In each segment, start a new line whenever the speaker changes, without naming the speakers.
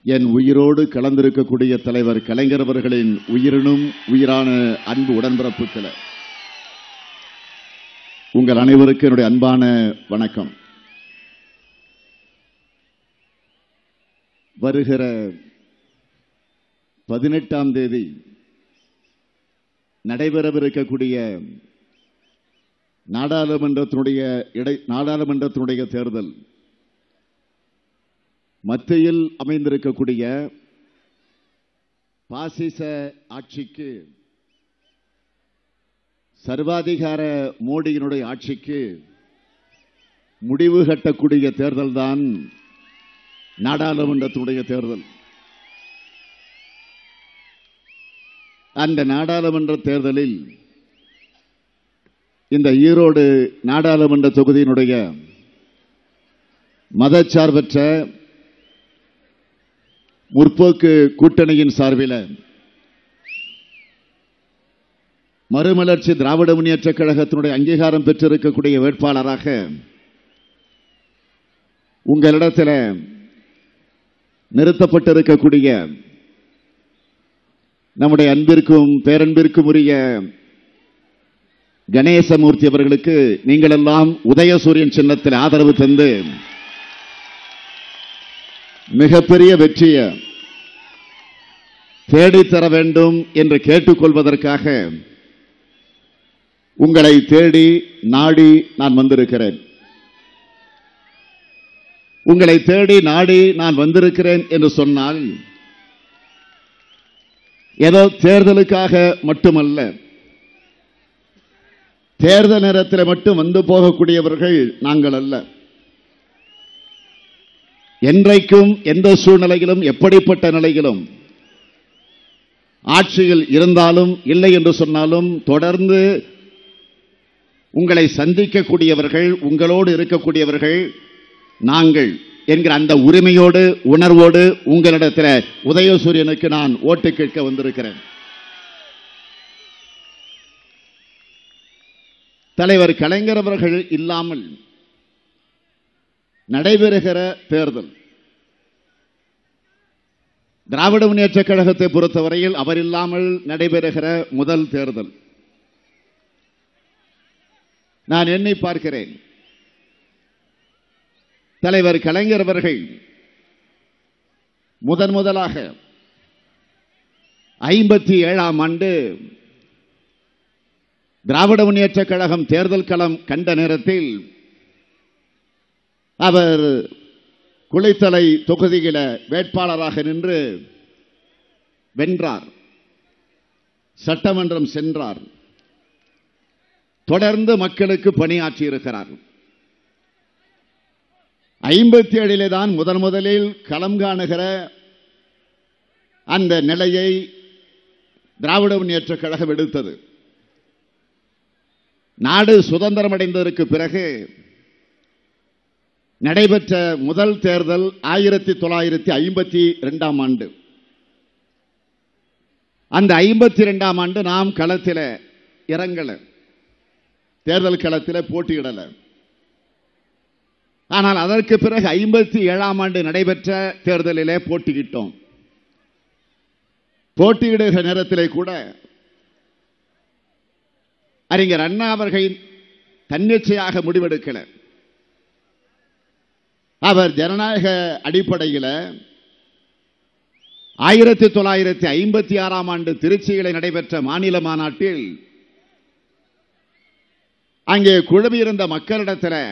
என் உயிரோடு கலந்திருக்கக்கூடிய தலைவர் கலைஞர் அவர்களின் உயிரினும் உயிரான அன்பு உடன்பிறப்புகளே, உங்கள் அனைவருக்கும் என்னுடைய அன்பான வணக்கம். வருகிற 18ஆம் தேதி நடைபெறவிருக்கக்கூடிய நாடாளுமன்றத்தினுடைய தேர்தல் மத்தியில் அமைந்திருக்கக்கூடிய பாசிச ஆட்சிக்கு, சர்வாதிகார மோடியினுடைய ஆட்சிக்கு முடிவு கட்டக்கூடிய தேர்தல் தான் நாடாளுமன்றத்தினுடைய தேர்தல். அந்த நாடாளுமன்ற தேர்தலில் இந்த ஈரோடு நாடாளுமன்ற தொகுதியினுடைய மதச்சார்பற்ற முற்போக்கு கூட்டணியின் சார்பில் மறுமலர்ச்சி திராவிட முன்னேற்றக் கழகத்தினுடைய அங்கீகாரம் பெற்றிருக்கக்கூடிய வேட்பாளராக உங்களிடத்தில் நிறுத்தப்பட்டிருக்கக்கூடிய நம்முடைய அன்பிற்கும் பேரன்பிற்கும் உரிய கணேசமூர்த்தி அவர்களுக்கு நீங்கள் எல்லாம் உதயசூரியன் சின்னத்தில் ஆதரவு தந்து மிகப்பெரிய வெற்றியை தேடித்தர வேண்டும் என்று கேட்டுக்கொள்வதற்காக உங்களை தேடி நாடி நான் வந்திருக்கிறேன். உங்களை தேடி நாடி நான் வந்திருக்கிறேன் என்று சொன்னால் ஏதோ தேர்தலுக்காக மட்டுமல்ல, தேர்தல் நேரத்தில் மட்டும் வந்து போகக்கூடியவர்கள் நாங்கள் அல்ல. என்றைக்கும் எந்த சூழ்நிலையிலும் எப்படிப்பட்ட நிலையிலும் ஆட்சியில் இருந்தாலும் இல்லை என்று சொன்னாலும் தொடர்ந்து உங்களை சந்திக்கக்கூடியவர்கள், உங்களோடு இருக்கக்கூடியவர்கள் நாங்கள் என்கிற அந்த உரிமையோடு உணர்வோடு உங்களிடத்தில் உதயசூரியனுக்கு நான் ஓட்டு கேட்க வந்திருக்கிறேன். தலைவர் கலைஞர் அவர்கள் இல்லாமல் நடைபெறுகிற தேர்தல், திராவிட முன்னேற்றக் கழகத்தை பொறுத்தவரையில் அவர் இல்லாமல் நடைபெறுகிற முதல் தேர்தல். நான் எண்ணி பார்க்கிறேன், தலைவர் கலைஞர் அவர்கள் முதலாக 57ஆம் ஆண்டு திராவிட முன்னேற்றக் கழகம் தேர்தல் களம் கண்ட நேரத்தில் அவர் குளித்தலை தொகுதியில வேட்பாளராக நின்று வென்றார். சட்டமன்றம் சென்றார். தொடர்ந்து மக்களுக்கு பணியாற்றி இருக்கிறார். 57 தான் முதலில் களம் காணுகிற அந்த நிலையை திராவிட முன்னேற்றக் கழகம் எடுத்தது. நாடு சுதந்திரம் அடைந்ததற்கு பிறகு நடைபெற்ற முதல் தேர்தல் 1952ஆம் ஆண்டு. அந்த 52ஆம் ஆண்டு நாம் களத்தில் இறங்கல, தேர்தல் களத்தில் போட்டியிடல. ஆனால் அதற்கு பிறகு 57ஆம் ஆண்டு நடைபெற்ற தேர்தலிலே போட்டியிட்டோம். போட்டியிடுகிற நேரத்திலே கூட அறிஞர் அண்ணா அவர்கள் தன்னிச்சையாக முடிவெடுக்கல. அவர் ஜனநாயக அடிப்படையில் 1956ஆம் ஆண்டு திருச்சியில் நடைபெற்ற மாநில மாநாட்டில் அங்கே குழுமியிருந்த மக்களிடத்தில்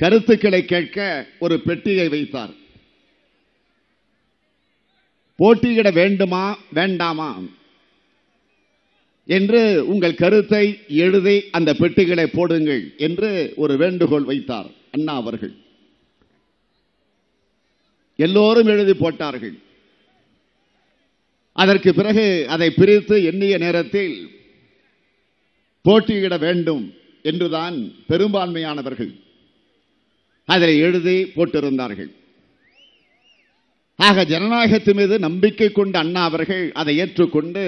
கருத்துக்களை கேட்க ஒரு பெட்டியை வைத்தார். போட்டியிட வேண்டுமா வேண்டாமா என்று உங்கள் கருத்தை எழுதி அந்த பெட்டிகளை போடுங்கள் என்று ஒரு வேண்டுகோள் வைத்தார் அண்ணா அவர்கள். எல்லோரும் எழுதி போட்டார்கள். அதற்கு பிறகு அதை பிரித்து எண்ணிய நேரத்தில் போட்டியிட வேண்டும் என்றுதான் பெரும்பான்மையானவர்கள் அதில் எழுதி போட்டிருந்தார்கள். ஆக ஜனநாயகத்தின் மீது நம்பிக்கை கொண்ட அண்ணா அவர்கள் அதை ஏற்றுக்கொண்டு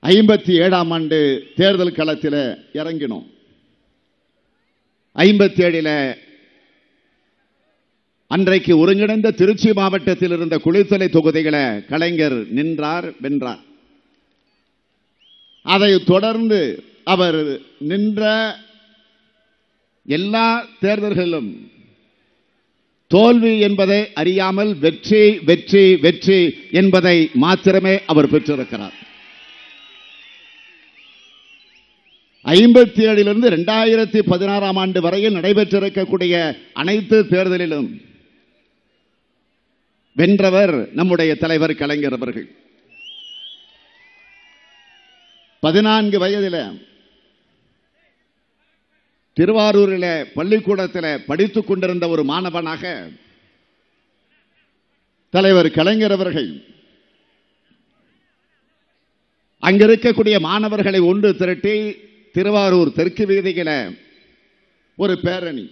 57ஆம் ஆண்டு தேர்தல் களத்தில் இறங்கினோம். 57 அன்றைக்கு ஒருங்கிணைந்த திருச்சி மாவட்டத்தில் இருந்த குளித்தலை தொகுதிகளை கலைஞர் நின்றார், வென்றார். அதை தொடர்ந்து அவர் நின்ற எல்லா தேர்தல்களிலும் தோல்வி என்பதை அறியாமல் வெற்றி வெற்றி வெற்றி என்பதை மாத்திரமே அவர் பெற்றிருக்கிறார். 57 2016 ஆண்டு வரையில் நடைபெற்றிருக்கக்கூடிய அனைத்து தேர்தலிலும் வென்றவர் நம்முடைய தலைவர் கலைஞர் அவர்கள். 14 வயதில் திருவாரூரில் பள்ளிக்கூடத்தில் படித்துக் கொண்டிருந்த ஒரு மாணவனாக தலைவர் கலைஞர் அவர்கள் அங்கிருக்கக்கூடிய மாணவர்களை ஒன்று திரட்டி திருவாரூர் தெற்கு வீதியில ஒரு பேரணி,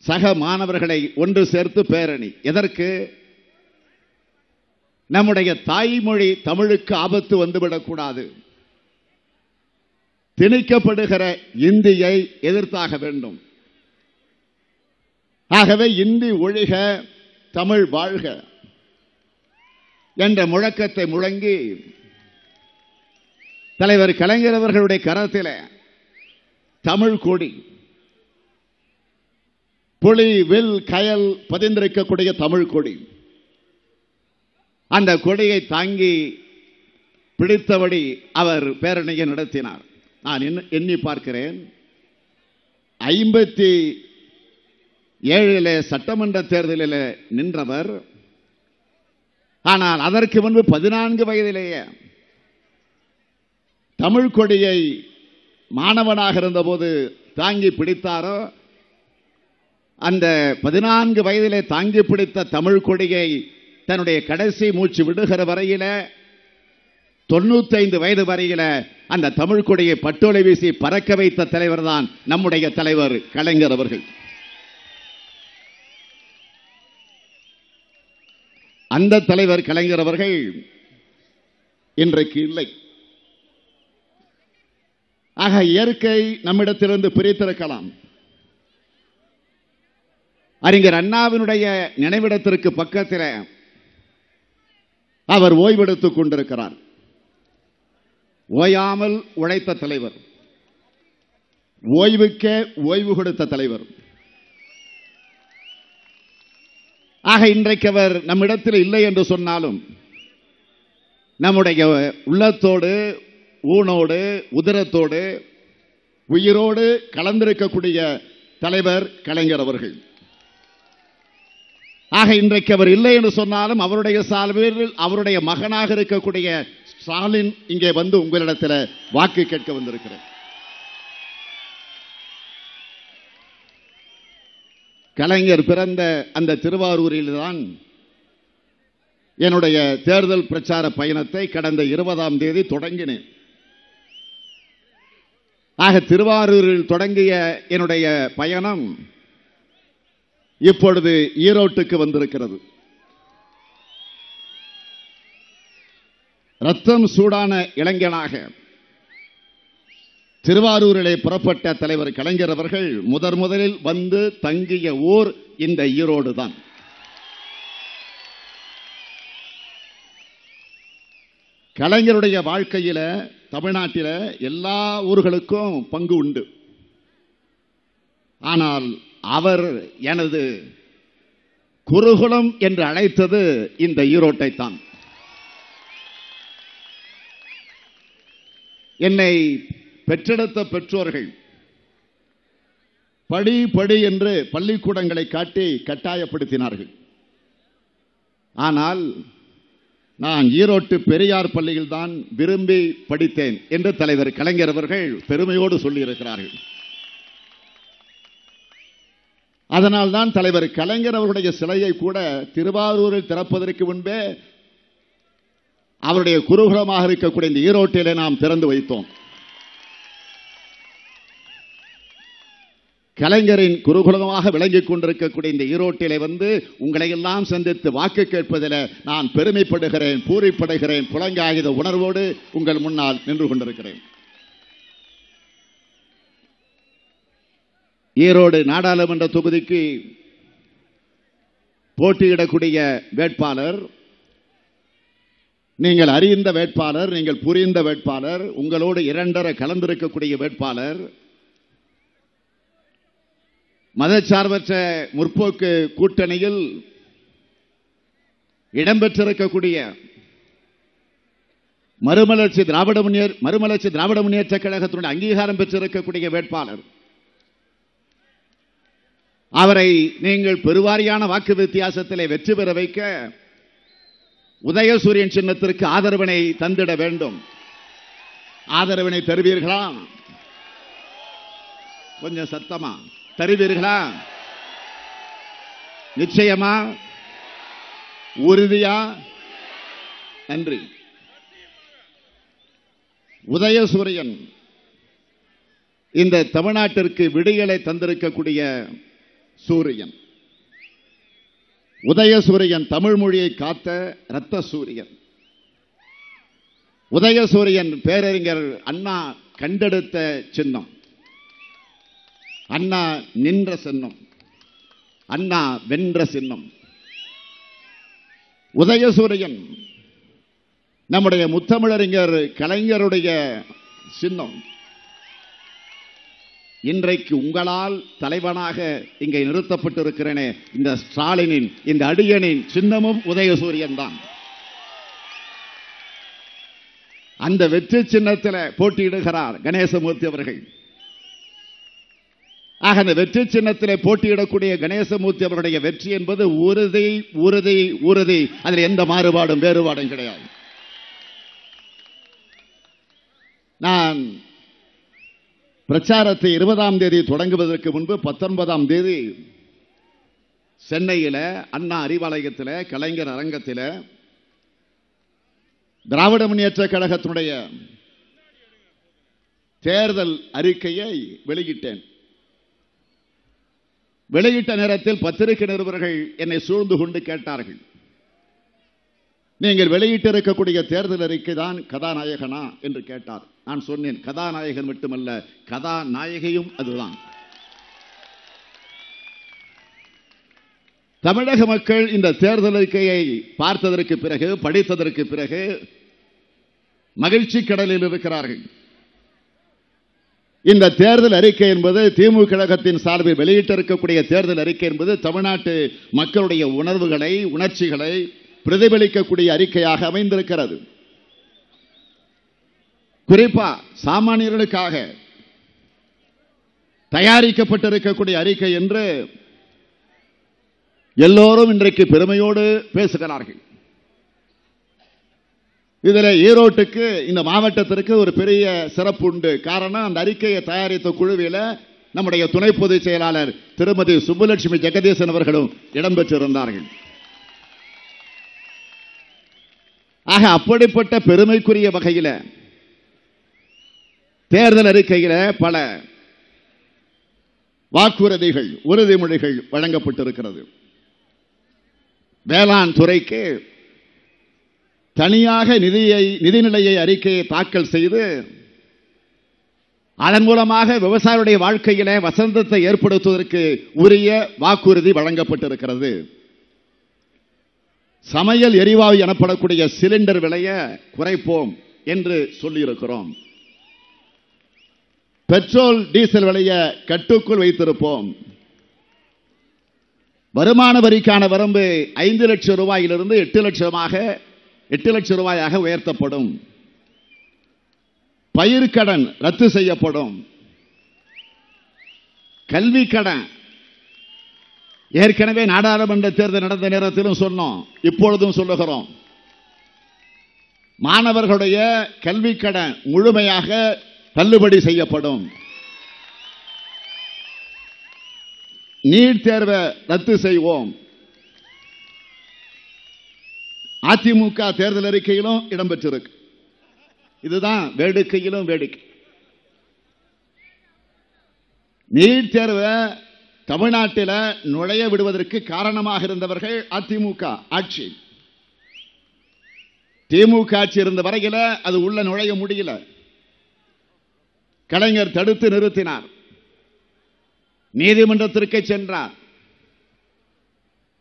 சக மாணவர்களை ஒன்று சேர்த்து பேரணி. எதற்கு? நம்முடைய தாய்மொழி தமிழுக்கு ஆபத்து வந்துவிடக்கூடாது, திணிக்கப்படுகிற இந்தியை எதிர்த்தாக வேண்டும். ஆகவே இந்தி ஒழிக, தமிழ் வாழ்க என்ற முழக்கத்தை முழங்கி தலைவர் கலைஞர் அவர்களுடைய கரத்தில் தமிழ் கொடி, புலி வில் கயல் பதிந்திருக்கக்கூடிய தமிழ் கொடி, அந்த கொடியை தாங்கி பிடித்தபடி அவர் பேரணியை நடத்தினார். நான் எண்ணி பார்க்கிறேன், 57 சட்டமன்ற தேர்தலில் நின்றவர். ஆனால் அதற்கு முன்பு 14 வயதிலேயே தமிழ் கொடியை மாணவனாக இருந்தபோது தாங்கி பிடித்தாரோ, அந்த 14 வயதிலே தாங்கி பிடித்த தமிழ் கொடியை தன்னுடைய கடைசி மூச்சு விடுகிற வரையில 95 வயது வரையில அந்த தமிழ் கொடியை பட்டோலை வீசி பறக்க வைத்த தலைவர் தான் நம்முடைய தலைவர் கலைஞர் அவர்கள். அந்த தலைவர் கலைஞர் அவர்கள் இன்றைக்கு இல்லை. ஆக இயற்கை நம்மிடத்திலிருந்து பிரித்திருக்கலாம். அறிஞர் அண்ணாவினுடைய நினைவிடத்திற்கு பக்கத்தில் அவர் ஓய்வெடுத்துக் கொண்டிருக்கிறார். ஓயாமல் உழைத்த தலைவர், ஓய்வுக்கே ஓய்வு கொடுத்த தலைவர். ஆக இன்றைக்கு அவர் நம்மிடத்தில் இல்லை என்று சொன்னாலும் நம்முடைய உள்ளத்தோடு, ஊனோடு, உதிரத்தோடு, உயிரோடு கலந்திருக்கக்கூடிய தலைவர் கலைஞர் அவர்கள். ஆக இன்றைக்கு அவர் இல்லை என்று சொன்னாலும் அவருடைய சார்பில் அவருடைய மகனாக இருக்கக்கூடிய ஸ்டாலின் இங்கே வந்து உங்களிடத்தில் வாக்கு கேட்க வந்திருக்கிறார். கலைஞர் பிறந்த அந்த திருவாரூரில் தான் என்னுடைய தேர்தல் பிரச்சார பயணத்தை கடந்த 20ஆம் தேதி தொடங்கினேன். ஆக திருவாரூரில் தொடங்கிய என்னுடைய பயணம் இப்பொழுது ஈரோட்டுக்கு வந்திருக்கிறது. ரத்தம் சூடான இளைஞனாக திருவாரூரிலே புறப்பட்ட தலைவர் கலைஞர் அவர்கள் முதலில் வந்து தங்கிய ஊர் இந்த ஈரோடு தான். கலைஞருடைய வாழ்க்கையில தமிழ்நாட்டில் எல்லா ஊர்களுக்கும் பங்கு உண்டு. ஆனால் அவர் எனது குருகுலம் என்று அழைத்தது இந்த ஈரோட்டை தான். என்னை பெற்றெடுத்த பெற்றோர்கள் படி படி என்று பள்ளிக்கூடங்களை காட்டி கட்டாயப்படுத்தினார்கள். ஆனால் நான் ஈரோட்டு பெரியார் பள்ளியில் தான் விரும்பி படித்தேன் என்று தலைவர் கலைஞர் அவர்கள் பெருமையோடு சொல்லியிருக்கிறார்கள். அதனால்தான் தலைவர் கலைஞர் அவருடைய சிலையை கூட திருவாரூரில் திறப்பதற்கு முன்பே அவருடைய குருகுலமாக இருக்கக்கூடிய இந்த ஈரோட்டிலே நாம் திறந்து வைத்தோம். கலைஞரின் குருகுலமாக விளங்கிக் கொண்டிருக்கக்கூடிய இந்த ஈரோட்டிலே வந்து உங்களை எல்லாம் சந்தித்து வாக்கு கேட்பதில் நான் பெருமைப்படுகிறேன், பூரிப்படைகிறேன், புலங்காகித உணர்வோடு உங்கள் முன்னால் நின்று கொண்டிருக்கிறேன். ஈரோடு நாடாளுமன்ற தொகுதிக்கு போட்டியிடக்கூடிய வேட்பாளர், நீங்கள் அறிந்த வேட்பாளர், நீங்கள் புரிந்த வேட்பாளர், உங்களோடு இரண்டரை கலந்திருக்கக்கூடிய வேட்பாளர், மதச்சார்பற்ற முற்போக்கு கூட்டணியில் இடம்பெற்றிருக்கக்கூடிய மறுமலர்ச்சி திராவிட முன்னேற்ற கழகத்தினுடைய அங்கீகாரம் பெற்றிருக்கக்கூடிய வேட்பாளர், அவரை நீங்கள் பெருவாரியான வாக்கு வித்தியாசத்திலே வெற்றி பெற வைக்க உதயசூரியன் சின்னத்திற்கு ஆதரவினை தந்திட வேண்டும். ஆதரவினை தருவீர்களா? கொஞ்சம் சத்தமா தருவீர்களா? நிச்சயமா? உறுதியா? நன்றி. உதயசூரியன் இந்த தமிழ்நாட்டிற்கு விடியலை தந்திருக்கக்கூடிய சூரியன். உதயசூரியன் தமிழ் மொழியை காத்த இரத்த சூரியன். உதயசூரியன் பேரறிஞர் அண்ணா கண்டெடுத்த சின்னம், அண்ணா நின்ற சின்னம், அண்ணா வென்ற சின்னம். உதயசூரியன் நம்முடைய முத்தமிழறிஞர் கலைஞருடைய சின்னம். இன்றைக்கு உங்களால் தலைவனாக இங்கே நிறுத்தப்பட்டிருக்கிறேனே இந்த ஸ்டாலினின், இந்த அடியனின் சின்னமும் உதயசூரியன் தான். அந்த வெற்றி சின்னத்தில் போட்டியிடுகிறார் கணேசமூர்த்தி அவர்கள். ஆக அந்த வெற்றி சின்னத்திலே போட்டியிடக்கூடிய கணேசமூர்த்தி அவருடைய வெற்றி என்பது உறுதி உறுதி உறுதி. அதில் எந்த மாறுபாடும் வேறுபாடும் கிடையாது. நான் பிரச்சாரத்தை 20ஆம் தேதி தொடங்குவதற்கு முன்பு 19ஆம் தேதி சென்னையில் அண்ணா அறிவாலயத்தில் கலைஞர் அரங்கத்தில் திராவிட முன்னேற்ற கழகத்தினுடைய தேர்தல் அறிக்கையை வெளியிட்டேன். வெளியிட்ட நேரத்தில் பத்திரிகை நிருபர்கள் என்னை சூழ்ந்து கொண்டு கேட்டார்கள், நீங்கள் வெளியிட்டிருக்கக்கூடிய தேர்தல் அறிக்கை தான் கதாநாயகனா என்று கேட்டார். நான் சொன்னேன், கதாநாயகன் மட்டுமல்ல, கதாநாயகியும் அதுதான். தமிழக மக்கள் இந்த தேர்தல் அறிக்கையை பார்த்ததற்கு பிறகு, படித்ததற்கு பிறகு மகிழ்ச்சி கடலில் இருக்கிறார்கள். இந்த தேர்தல் அறிக்கை என்பது திமுக கழகத்தின் சார்பில் வெளியிட்டிருக்கக்கூடிய தேர்தல் அறிக்கை என்பது தமிழ்நாட்டு மக்களுடைய உணர்வுகளை, உணர்ச்சிகளை பிரதிபலிக்கக்கூடிய அறிக்கையாக அமைந்திருக்கிறது. குறிப்பா சாமானியர்களுக்காக தயாரிக்கப்பட்டிருக்கக்கூடிய அறிக்கை என்று எல்லோரும் இன்றைக்கு பெருமையோடு பேசுகிறார்கள். இதில் ஈரோட்டுக்கு, இந்த மாவட்டத்திற்கு ஒரு பெரிய சிறப்பு உண்டு. காரணம், அந்த அறிக்கையை தயாரித்த குழுவில் நம்முடைய துணை பொதுச் செயலாளர் திருமதி சுப்புலட்சுமி ஜெகதீசன் அவர்களும் இடம்பெற்றிருந்தார்கள். ஆக அப்படிப்பட்ட பெருமைக்குரிய வகையில் தேர்தல் அறிக்கையில் பல வாக்குறுதிகள், உறுதிமொழிகள் வழங்கப்பட்டிருக்கிறது. வேளாண் துறைக்கு தனியாக நிதிநிலையை அறிக்கையை தாக்கல் செய்து அதன் மூலமாக விவசாயிகளுடைய வாழ்க்கையில வசந்தத்தை ஏற்படுத்துவதற்கு உரிய வாக்குறுதி வழங்கப்பட்டிருக்கிறது. சமையல் எரிவாயு எனப்படக்கூடிய சிலிண்டர் விலையை குறைப்போம் என்று சொல்லியிருக்கிறோம். பெட்ரோல் டீசல் விலையை கட்டுக்குள் வைத்திருப்போம். வருமான வரிக்கான வரம்பு 5 லட்சம் ரூபாயிலிருந்து 8 லட்சம் ரூபாயாக உயர்த்தப்படும். பயிர்க்கடன் ரத்து செய்யப்படும். கல்வி கடன் ஏற்கனவே நாடாளுமன்ற தேர்தல் நடந்த நேரத்திலும் சொன்னோம், இப்பொழுதும் சொல்லுகிறோம். மாணவர்களுடைய கல்வி கடன் முழுமையாக தள்ளுபடி செய்யப்படும். நீட் தேர்வை ரத்து செய்வோம். அதிமுக தேர்தல் அறிக்கையிலும் இடம்பெற்றிருக்கு. இதுதான் வேடிக்கையிலும் வேடிக்கை. நீட் தேர்வை தமிழ்நாட்டில் நுழைய விடுவதற்கு காரணமாக இருந்தவர்கள் அதிமுக ஆட்சி. திமுக ஆட்சி இருந்த வரையில அது உள்ள நுழைய முடியல. கலைஞர் தடுத்து நிறுத்தினார். நீதிமன்றத்திற்கு சென்றார்.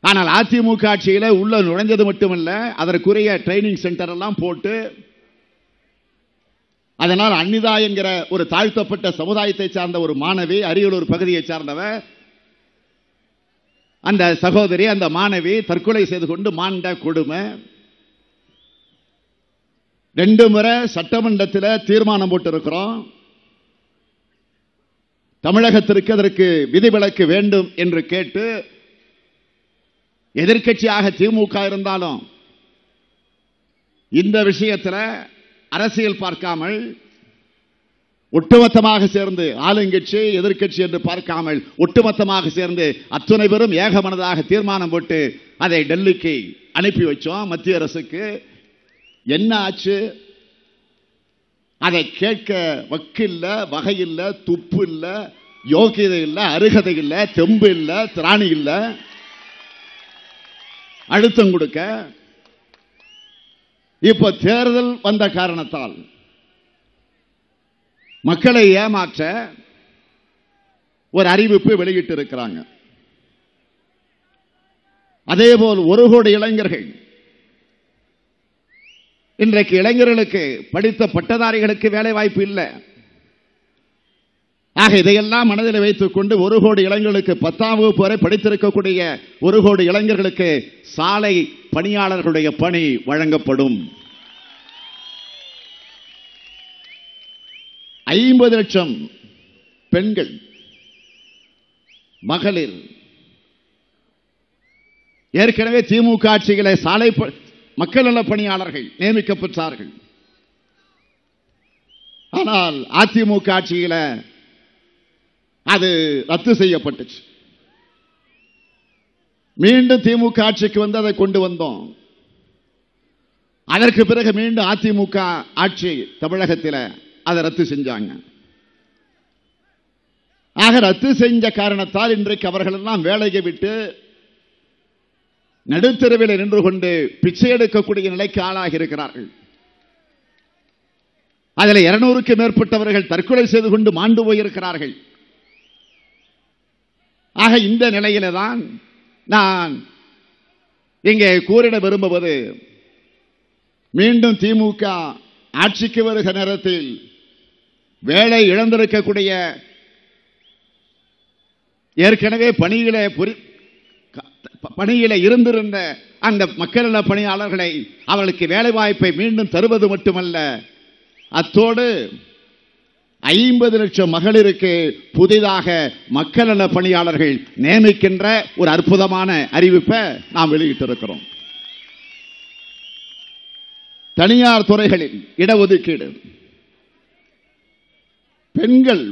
ஆனால் அதிமுக ஆட்சியில் உள்ள நுழைஞ்சது மட்டுமல்ல, அதற்குரிய ட்ரைனிங் சென்டர் எல்லாம் போட்டு, அதனால் அன்னிதா என்கிற ஒரு தாழ்த்தப்பட்ட சமுதாயத்தை சார்ந்த ஒரு மாணவி, அரியலூர் பகுதியை சார்ந்தவர், அந்த சகோதரி, அந்த மாணவி தற்கொலை செய்து கொண்டு மாண்ட கொடுமை. 2 முறை சட்டமன்றத்தில் தீர்மானம் போட்டிருக்கிறோம். தமிழகத்திற்கு அதற்கு விதிவிலக்கு வேண்டும் என்று கேட்டு, எதிர்க்கட்சியாக திமுக இருந்தாலும் இந்த விஷயத்தில் அரசியல் பார்க்காமல் ஒட்டுமொத்தமாக சேர்ந்து, ஆளுங்கட்சி எதிர்க்கட்சி என்று பார்க்காமல் ஒட்டுமொத்தமாக சேர்ந்து அத்துணை பேரும் ஏகமனதாக தீர்மானம் போட்டு அதை டெல்லிக்கு அனுப்பி வச்சோம், மத்திய அரசுக்கு. என்ன ஆச்சு? அதை கேட்க வக்கில்ல, வகையில்லை, துப்பு இல்லை, யோகியதை இல்லை, அருகதை இல்லை, தெம்பு இல்லை, திராணி இல்லை. அழுத்தம் கொடுக்க இப்ப தேர்தல் வந்த காரணத்தால் மக்களை ஏமாற்ற ஒரு அறிவிப்பு வெளியிட்டு இருக்கிறாங்க. அதேபோல் 1 கோடி இளைஞர்கள், இன்றைக்கு இளைஞர்களுக்கு, படித்த பட்டதாரிகளுக்கு வேலை வாய்ப்பு இல்லை. ஆக இதையெல்லாம் மனதில் வைத்துக் கொண்டு 1 கோடி இளைஞர்களுக்கு 10ஆம் வகுப்பு வரை படித்திருக்கக்கூடிய 1 கோடி இளைஞர்களுக்கு சாலை பணியாளர்களுடைய பணி வழங்கப்படும். 50 லட்சம் பெண்கள், மகளிர் ஏற்கனவே திமுக ஆட்சிகளை சாலை மக்கள் நல பணியாளர்கள் நியமிக்கப்பட்டார்கள். ஆனால் அதிமுக ஆட்சியில அது ரத்து செய்யப்பட்டுச்சு. மீண்டும் திமுக ஆட்சிக்கு வந்து அதை கொண்டு வந்தோம். அதற்கு பிறகு மீண்டும் அதிமுக ஆட்சி தமிழகத்தில் அதை ரத்து செஞ்சாங்க. ஆக ரத்து செஞ்ச காரணத்தால் இன்றைக்கு அவர்கள் எல்லாம் வேலையை விட்டு நடுத்தெருவில் நின்று கொண்டு பிச்சை எடுக்கக்கூடிய நிலைக்கு ஆளாகி இருக்கிறார்கள். அதில் 200க்கு மேற்பட்டவர்கள் தற்கொலை செய்து கொண்டு மாண்டு போயிருக்கிறார்கள். ஆக இந்த நிலையில தான் நான் இங்கே கூறிட விரும்புவது, மீண்டும் திமுக ஆட்சிக்கு வருகிற நேரத்தில் வேலை இழந்திருக்கக்கூடிய, ஏற்கனவே பணியில இருந்திருந்த அந்த மக்கள் நல பணியாளர்களை, அவர்களுக்கு வேலை வாய்ப்பை மீண்டும் தருவது மட்டுமல்ல, அத்தோடு 50 லட்சம் மகளிருக்கு புதிதாக மக்கள் நல பணியாளர்கள் நியமிக்கின்ற ஒரு அற்புதமான அறிவிப்பை நாம் வெளியிட்டிருக்கிறோம். தனியார் துறைகளில் இடஒதுக்கீடு, பெண்கள்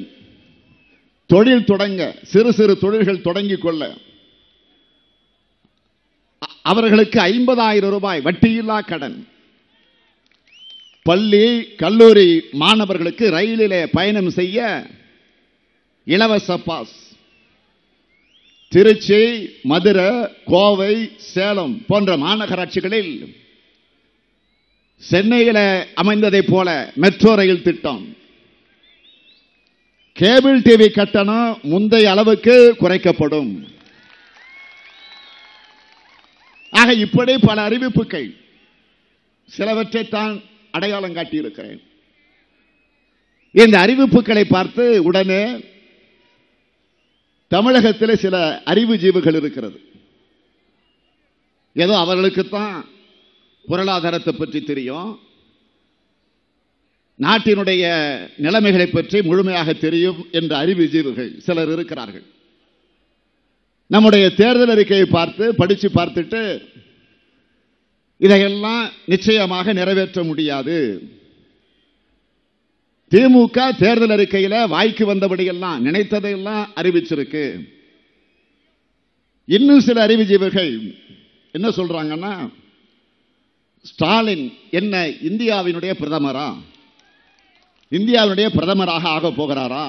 தொழில் தொடங்க, சிறு சிறு தொழில்கள் தொடங்கிக் கொள்ள அவர்களுக்கு 50,000 ரூபாய் வட்டியில்லா கடன், பள்ளி கல்லூரி மாணவர்களுக்கு ரயிலிலே பயணம் செய்ய இலவச பாஸ், திருச்சி, மதுரை, கோவை, சேலம் போன்ற மாநகராட்சிகளில் சென்னையில் அமைந்ததை போல மெட்ரோ ரயில் திட்டம், கேபிள் டிவி கட்டணம் முந்தைய அளவுக்கு குறைக்கப்படும். ஆக இப்படி பல அறிவிப்புகள், சிலவற்றை தான் அடையாளம் காட்டியிருக்கிறேன். இந்த அறிவிப்புகளை பார்த்து உடனே தமிழகத்தில் சில அறிவுஜீவிகள் இருக்கிறது. ஏதோ அவர்களுக்குத்தான் பொருளாதாரத்தை பற்றி தெரியும், நாட்டினுடைய நிலைமைகளை பற்றி முழுமையாக தெரியும் என்ற அறிவுஜீவிகள் சிலர் இருக்கிறார்கள். நம்முடைய தேர்தல் அறிக்கையை பார்த்து படித்து பார்த்துட்டு இதையெல்லாம் நிச்சயமாக நிறைவேற்ற முடியாது, திமுக தேர்தல் அறிக்கையில் வாய்க்கு வந்தபடியெல்லாம் நினைத்ததையெல்லாம் அறிவிச்சிருக்கு. இன்னும் சில அறிவுஜீவிகள் என்ன சொல்றாங்கன்னா, ஸ்டாலின் என்ன இந்தியாவினுடைய பிரதமரா, இந்தியாவினுடைய பிரதமராக ஆக போகிறாரா?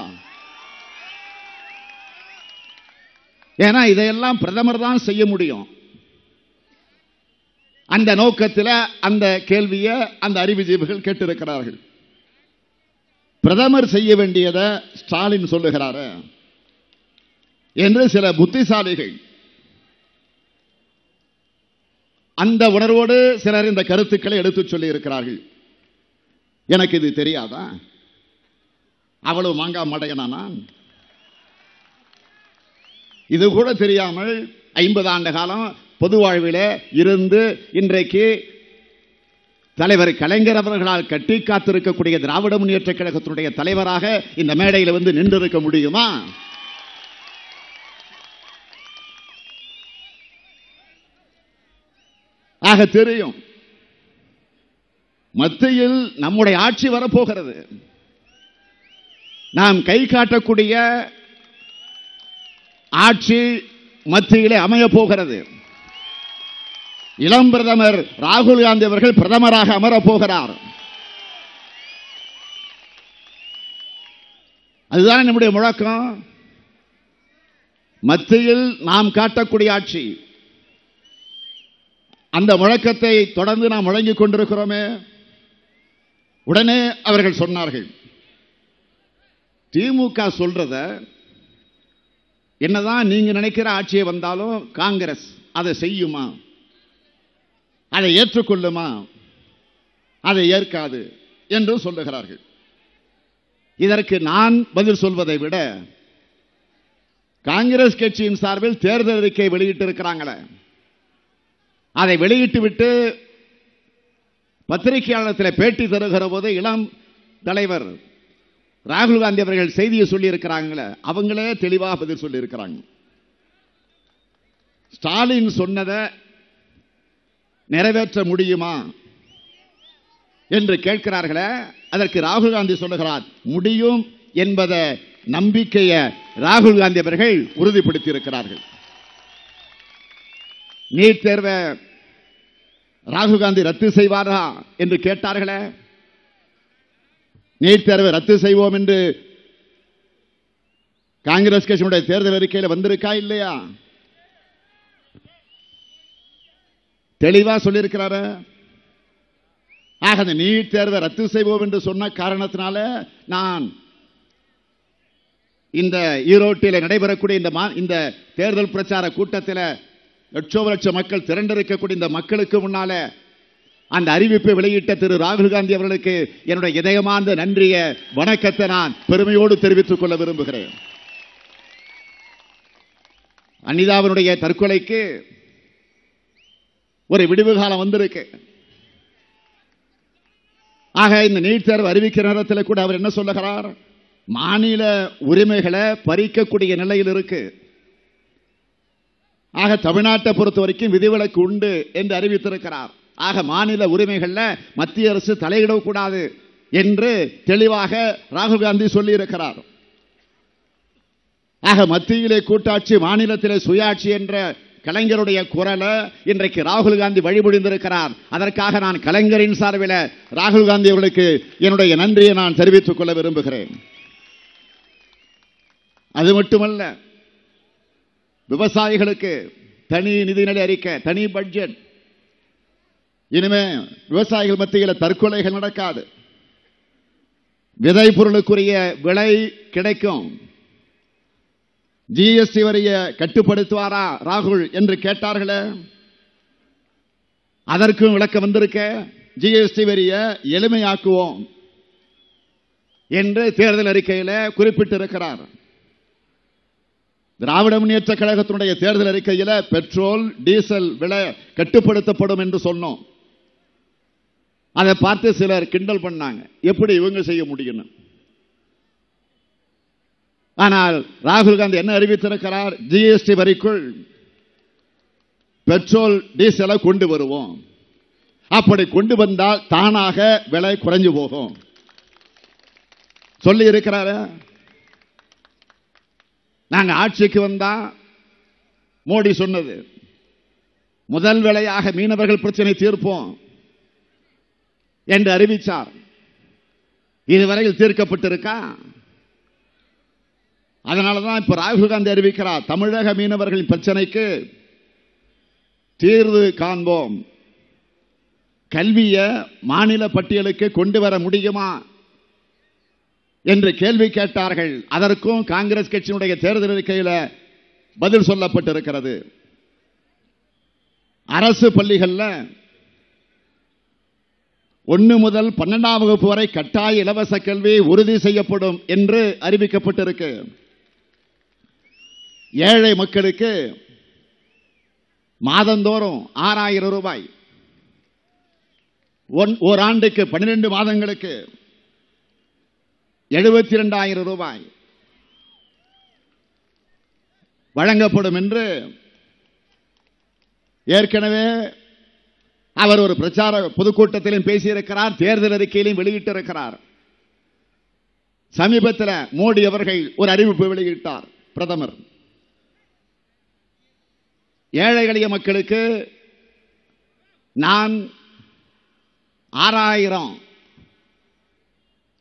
ஏன்னா இதையெல்லாம் பிரதமர் தான் செய்ய முடியும். அந்த நோக்கத்தில் அந்த கேள்வியை அந்த அறிவுஜீவிகள் கேட்டிருக்கிறார்கள். பிரதமர் செய்ய வேண்டியதை ஸ்டாலின் சொல்லுகிறார் என்று சில புத்திசாலிகள் அந்த உணர்வோடு சிலர் இந்த கருத்துக்களை எடுத்துச் சொல்லி இருக்கிறார்கள். எனக்கு இது தெரியாதா? அவ்வளவு மாங்கா மடையனா நான்? இது கூட தெரியாமல் 50 ஆண்டு காலம் பொது வாழ்வில் இருந்து இன்றைக்கு தலைவர் கலைஞர் அவர்களால் கட்டி காத்திருக்கக்கூடிய திராவிட முன்னேற்ற கழகத்தினுடைய தலைவராக இந்த மேடையில் வந்து நின்றிருக்க முடியுமா? ஆக தெரியும், மத்தியில் நம்முடைய ஆட்சி வரப்போகிறது. நாம் கை காட்டக்கூடிய ஆட்சி மத்தியிலே அமைய போகிறது. இளம் பிரதமர் ராகுல் காந்தி அவர்கள் பிரதமராக அமரப் போகிறார். அதுதான் நம்முடைய முழக்கம். மத்தியில் நாம் காட்டக்கூடிய ஆட்சி. அந்த முழக்கத்தை தொடர்ந்து நாம் முழங்கிக் கொண்டிருக்கிறோமே. உடனே அவர்கள் சொன்னார்கள், திமுக சொல்றத என்னதான் நீங்க நினைக்கிற ஆட்சியை வந்தாலும் காங்கிரஸ் அதை செய்யுமா, அதை ஏற்றுக்கொள்ளுமா, அதை ஏற்காது என்று சொல்லுகிறார்கள். இதற்கு நான் பதில் சொல்வதை விட காங்கிரஸ் கட்சியின் சார்பில் தேர்தல் அறிக்கை வெளியிட்டு இருக்கிறாங்களே, அதை வெளியிட்டு விட்டு பத்திரிகையாளத்தில் பேட்டி தருகிற போது இளம் தலைவர் ராகுல் காந்தி அவர்கள் செய்தியை சொல்லி இருக்கிறாங்களே, அவங்களே தெளிவாக பதில் சொல்லி இருக்கிறாங்க. ஸ்டாலின் சொன்னதை நிறைவேற்ற முடியுமா என்று கேட்கிறார்களே, அதற்கு ராகுல் காந்தி சொல்லுகிறார், முடியும் என்பதை நம்பிக்கையை ராகுல் காந்தி அவர்கள் உறுதிப்படுத்தி இருக்கிறார்கள். நீட் தேர்வை ராகுல் காந்தி ரத்து செய்வாரா என்று கேட்டார்களே, நீட் தேர்வை ரத்து செய்வோம் என்று காங்கிரஸ் கட்சியினுடைய தேர்தல் அறிக்கையில் வந்திருக்கா இல்லையா? தெளிவா சொல்லியிருக்கிறாரு. ஆக அந்த நீட் தேர்வை ரத்து செய்வோம் என்று சொன்ன காரணத்தினால நான் இந்த ஈரோட்டில் நடைபெறக்கூடிய இந்த தேர்தல் பிரச்சார கூட்டத்தில் லட்சம் மக்கள் திரண்டிருக்கக்கூடிய இந்த மக்களுக்கு முன்னால அந்த அறிவிப்பை வெளியிட்ட திரு ராகுல் காந்தி அவர்களுக்கு என்னுடைய இதயமார்ந்த நன்றிய வணக்கத்தை நான் பெருமையோடு தெரிவித்துக் கொள்ள விரும்புகிறேன். அனிதாவினுடைய தற்கொலைக்கு ஒரு விடிவு காலம் வந்திருக்கு. ஆக இந்த நீட் தேர்வு அறிவிக்கிற நேரத்தில் கூட அவர் என்ன சொல்லுகிறார், மாநில உரிமைகளை பறிக்கக்கூடிய நிலையில் இருக்கு. ஆக தமிழ்நாட்டை பொறுத்த வரைக்கும் விதிவிலக்கு உண்டு என்று அறிவித்திருக்கிறார். ஆக மாநில உரிமைகளில் மத்திய அரசு தலையிடக்கூடாது என்று தெளிவாக ராகுல் காந்தி சொல்லி இருக்கிறார். ஆக மத்தியிலே கூட்டாட்சி, மாநிலத்திலே சுயாட்சி என்ற கலைஞருடைய குரலை இன்றைக்கு ராகுல் காந்தி வழிமொழிந்திருக்கிறார். அதற்காக நான் கலைஞரின் சார்பில் ராகுல் காந்தி அவர்களுக்கு என்னுடைய நன்றியை நான் தெரிவித்துக் கொள்ள விரும்புகிறேன். அது மட்டுமல்ல, விவசாயிகளுக்கு தனி நிதிநிலை அறிக்கை, தனி பட்ஜெட். இனிமே விவசாயிகள் மத்தியில் தற்கொலைகள் நடக்காது. விதை பொருளுக்குரிய விலை கிடைக்கும். ஜிஎஸ்டி வரியை கட்டுப்படுத்துவாரா ராகுல் என்று கேட்டார்களே, அதற்கும் விளக்கம் வந்திருக்க. ஜிஎஸ்டி வரியை எளிமையாக்குவோம் என்று தேர்தல் அறிக்கையில் குறிப்பிட்டிருக்கிறார். திராவிட முன்னேற்ற கழகத்தினுடைய தேர்தல் அறிக்கையில் பெட்ரோல் டீசல் விலை கட்டுப்படுத்தப்படும் என்று சொன்னோம். அதை பார்த்து சிலர் கிண்டல் பண்ணாங்க, எப்படி இவங்க செய்ய முடியும். ஆனால் ராகுல் காந்தி என்ன அறிவித்திருக்கிறார், ஜிஎஸ்டி வரிக்குள் பெட்ரோல் டீசலை கொண்டு வருவோம். அப்படி கொண்டு வந்தால் தானாக விலை குறைஞ்சு போகும் சொல்லி இருக்கிறாரு. நாங்கள் ஆட்சிக்கு வந்தா மோடி சொன்னது, முதல் வேளையாக மீனவர்கள் பிரச்சனை தீர்ப்போம் என்று அறிவித்தார். இதுவரையில் தீர்க்கப்பட்டிருக்கா? அதனாலதான் இப்ப ராகுல் காந்தி அறிவிக்கிறார், தமிழக மீனவர்களின் பிரச்சனைக்கு தீர்வு காண்போம். கல்விய மாநில பட்டியலுக்கு கொண்டு வர முடியுமா என்று கேள்வி கேட்டார்கள். அதற்கும் காங்கிரஸ் கட்சியினுடைய தேர்தல் அறிக்கையில் பதில் சொல்லப்பட்டிருக்கிறது. அரசு பள்ளிகள்ல 1 முதல் 12ஆம் வகுப்பு வரை கட்டாய இலவச கல்வி உறுதி செய்யப்படும் என்று அறிவிக்கப்பட்டிருக்கு. ஏழை மக்களுக்கு மாதந்தோறும் 6000 ரூபாய், ஓராண்டுக்கு 12 மாதங்களுக்கு 72,000 ரூபாய் வழங்கப்படும் என்று ஏற்கனவே அவர் ஒரு பிரச்சார பொதுக்கூட்டத்திலும் பேசியிருக்கிறார், தேர்தல் அறிக்கையிலும் வெளியிட்டிருக்கிறார். சமீபத்தில் மோடி அவர்கள் ஒரு அறிவிப்பு வெளியிட்டார். பிரதமர் ஏழை எளிய மக்களுக்கு நான் 6000,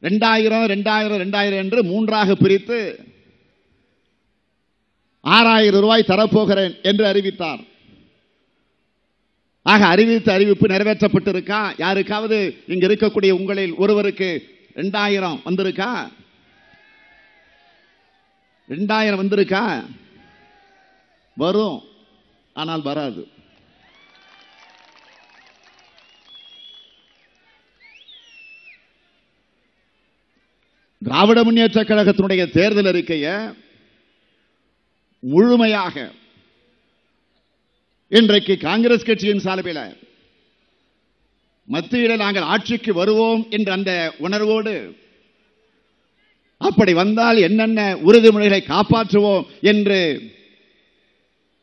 2000, 2000, 2000 என்று 3ஆக பிரித்து 6000 ரூபாய் தரப்போகிறேன் என்று அறிவித்தார். ஆக அறிவித்த அறிவிப்பு நிறைவேற்றப்பட்டிருக்கா? யாருக்காவது இங்க இருக்கக்கூடிய உங்களில் ஒருவருக்கு 2000 வந்திருக்கா? 2000 வந்திருக்கா? வரும், ஆனால் வராது. திராவிட முன்னேற்ற கழகத்தினுடைய தேர்தல் அறிக்கையை முழுமையாக இன்றைக்கு காங்கிரஸ் கட்சியின் சார்பில் மத்தியில் நாங்கள் ஆட்சிக்கு வருவோம் என்ற அந்த உணர்வோடு, அப்படி வந்தால் என்னென்ன உறுதிமொழிகளை காப்பாற்றுவோம் என்று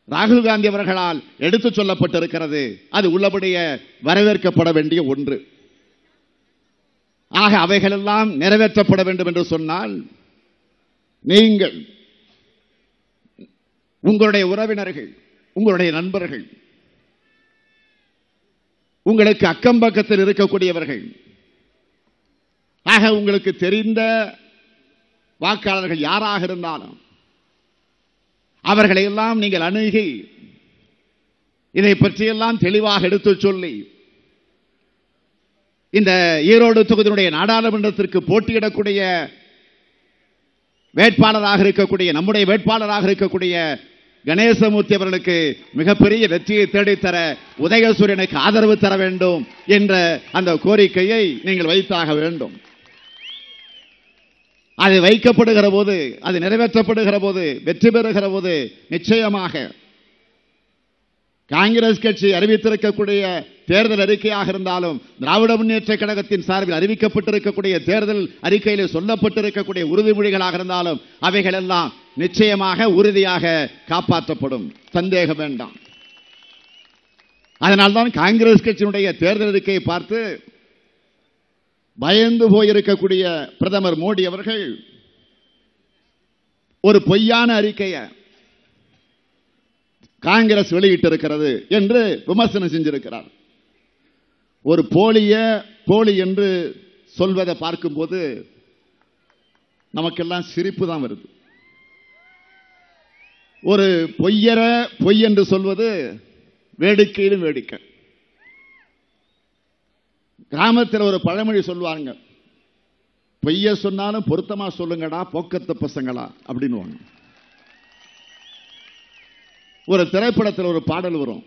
ராகுல் காந்தி அவர்களால் எடுத்துச் சொல்லப்பட்டிருக்கிறது. அது உள்ளபடியே வரவேற்கப்பட வேண்டிய ஒன்று. ஆக அவைகளெல்லாம் நிறைவேற்றப்பட வேண்டும் என்று சொன்னால், நீங்கள், உங்களுடைய உறவினர்கள், உங்களுடைய நண்பர்கள், உங்களுக்கு அக்கம் பக்கத்தில் இருக்கக்கூடியவர்கள், ஆக உங்களுக்கு தெரிந்த வாக்காளர்கள் யாராக இருந்தாலும் அவர்களை எல்லாம் நீங்கள் அணுகி இதை பற்றியெல்லாம் தெளிவாக எடுத்துச் சொல்லி, இந்த ஈரோடு தொகுதியினுடைய நாடாளுமன்றத்திற்கு போட்டியிடக்கூடிய வேட்பாளராக இருக்கக்கூடிய, நம்முடைய வேட்பாளராக இருக்கக்கூடிய கணேசமூர்த்தி அவர்களுக்கு மிகப்பெரிய வெற்றியை தேடித்தர உதயசூரியனுக்கு ஆதரவு தர வேண்டும் என்ற அந்த கோரிக்கையை நீங்கள் வைத்தாக வேண்டும். அது வைக்கப்படுகிற போது, அது நிறைவேற்றப்படுகிற போது, வெற்றி பெறுகிற போது நிச்சயமாக காங்கிரஸ் கட்சி அறிவித்திருக்கக்கூடிய தேர்தல் அறிக்கையாக இருந்தாலும், திராவிட முன்னேற்ற கழகத்தின் சார்பில் அறிவிக்கப்பட்டிருக்கக்கூடிய தேர்தல் அறிக்கையில் சொல்லப்பட்டிருக்கக்கூடிய உறுதிமொழிகளாக இருந்தாலும் அவைகள் எல்லாம் நிச்சயமாக உறுதியாக காப்பாற்றப்படும், சந்தேகம் வேண்டாம். அதனால்தான் காங்கிரஸ் கட்சியினுடைய தேர்தல் அறிக்கையை பார்த்து பயந்து போயிருக்கக்கூடிய பிரதமர் மோடி அவர்கள் ஒரு பொய்யான அறிக்கையை காங்கிரஸ் வெளியிட்டிருக்கிறது என்று விமர்சனம் செஞ்சிருக்கிறார். ஒரு போலி என்று சொல்வதை பார்க்கும்போது நமக்கெல்லாம் சிரிப்பு தான் வருது. ஒரு பொய்யர பொய் என்று சொல்வது வேடிக்கையிலும் வேடிக்கை. கிராமத்தில் ஒரு பழமொழி சொல்வாங்க, பொய்ய சொன்னாலும் பொருத்தமா சொல்லுங்கடா போக்கத்து பசங்களா அப்படின்னு. ஒரு திரைப்படத்தில் ஒரு பாடல் வரும்,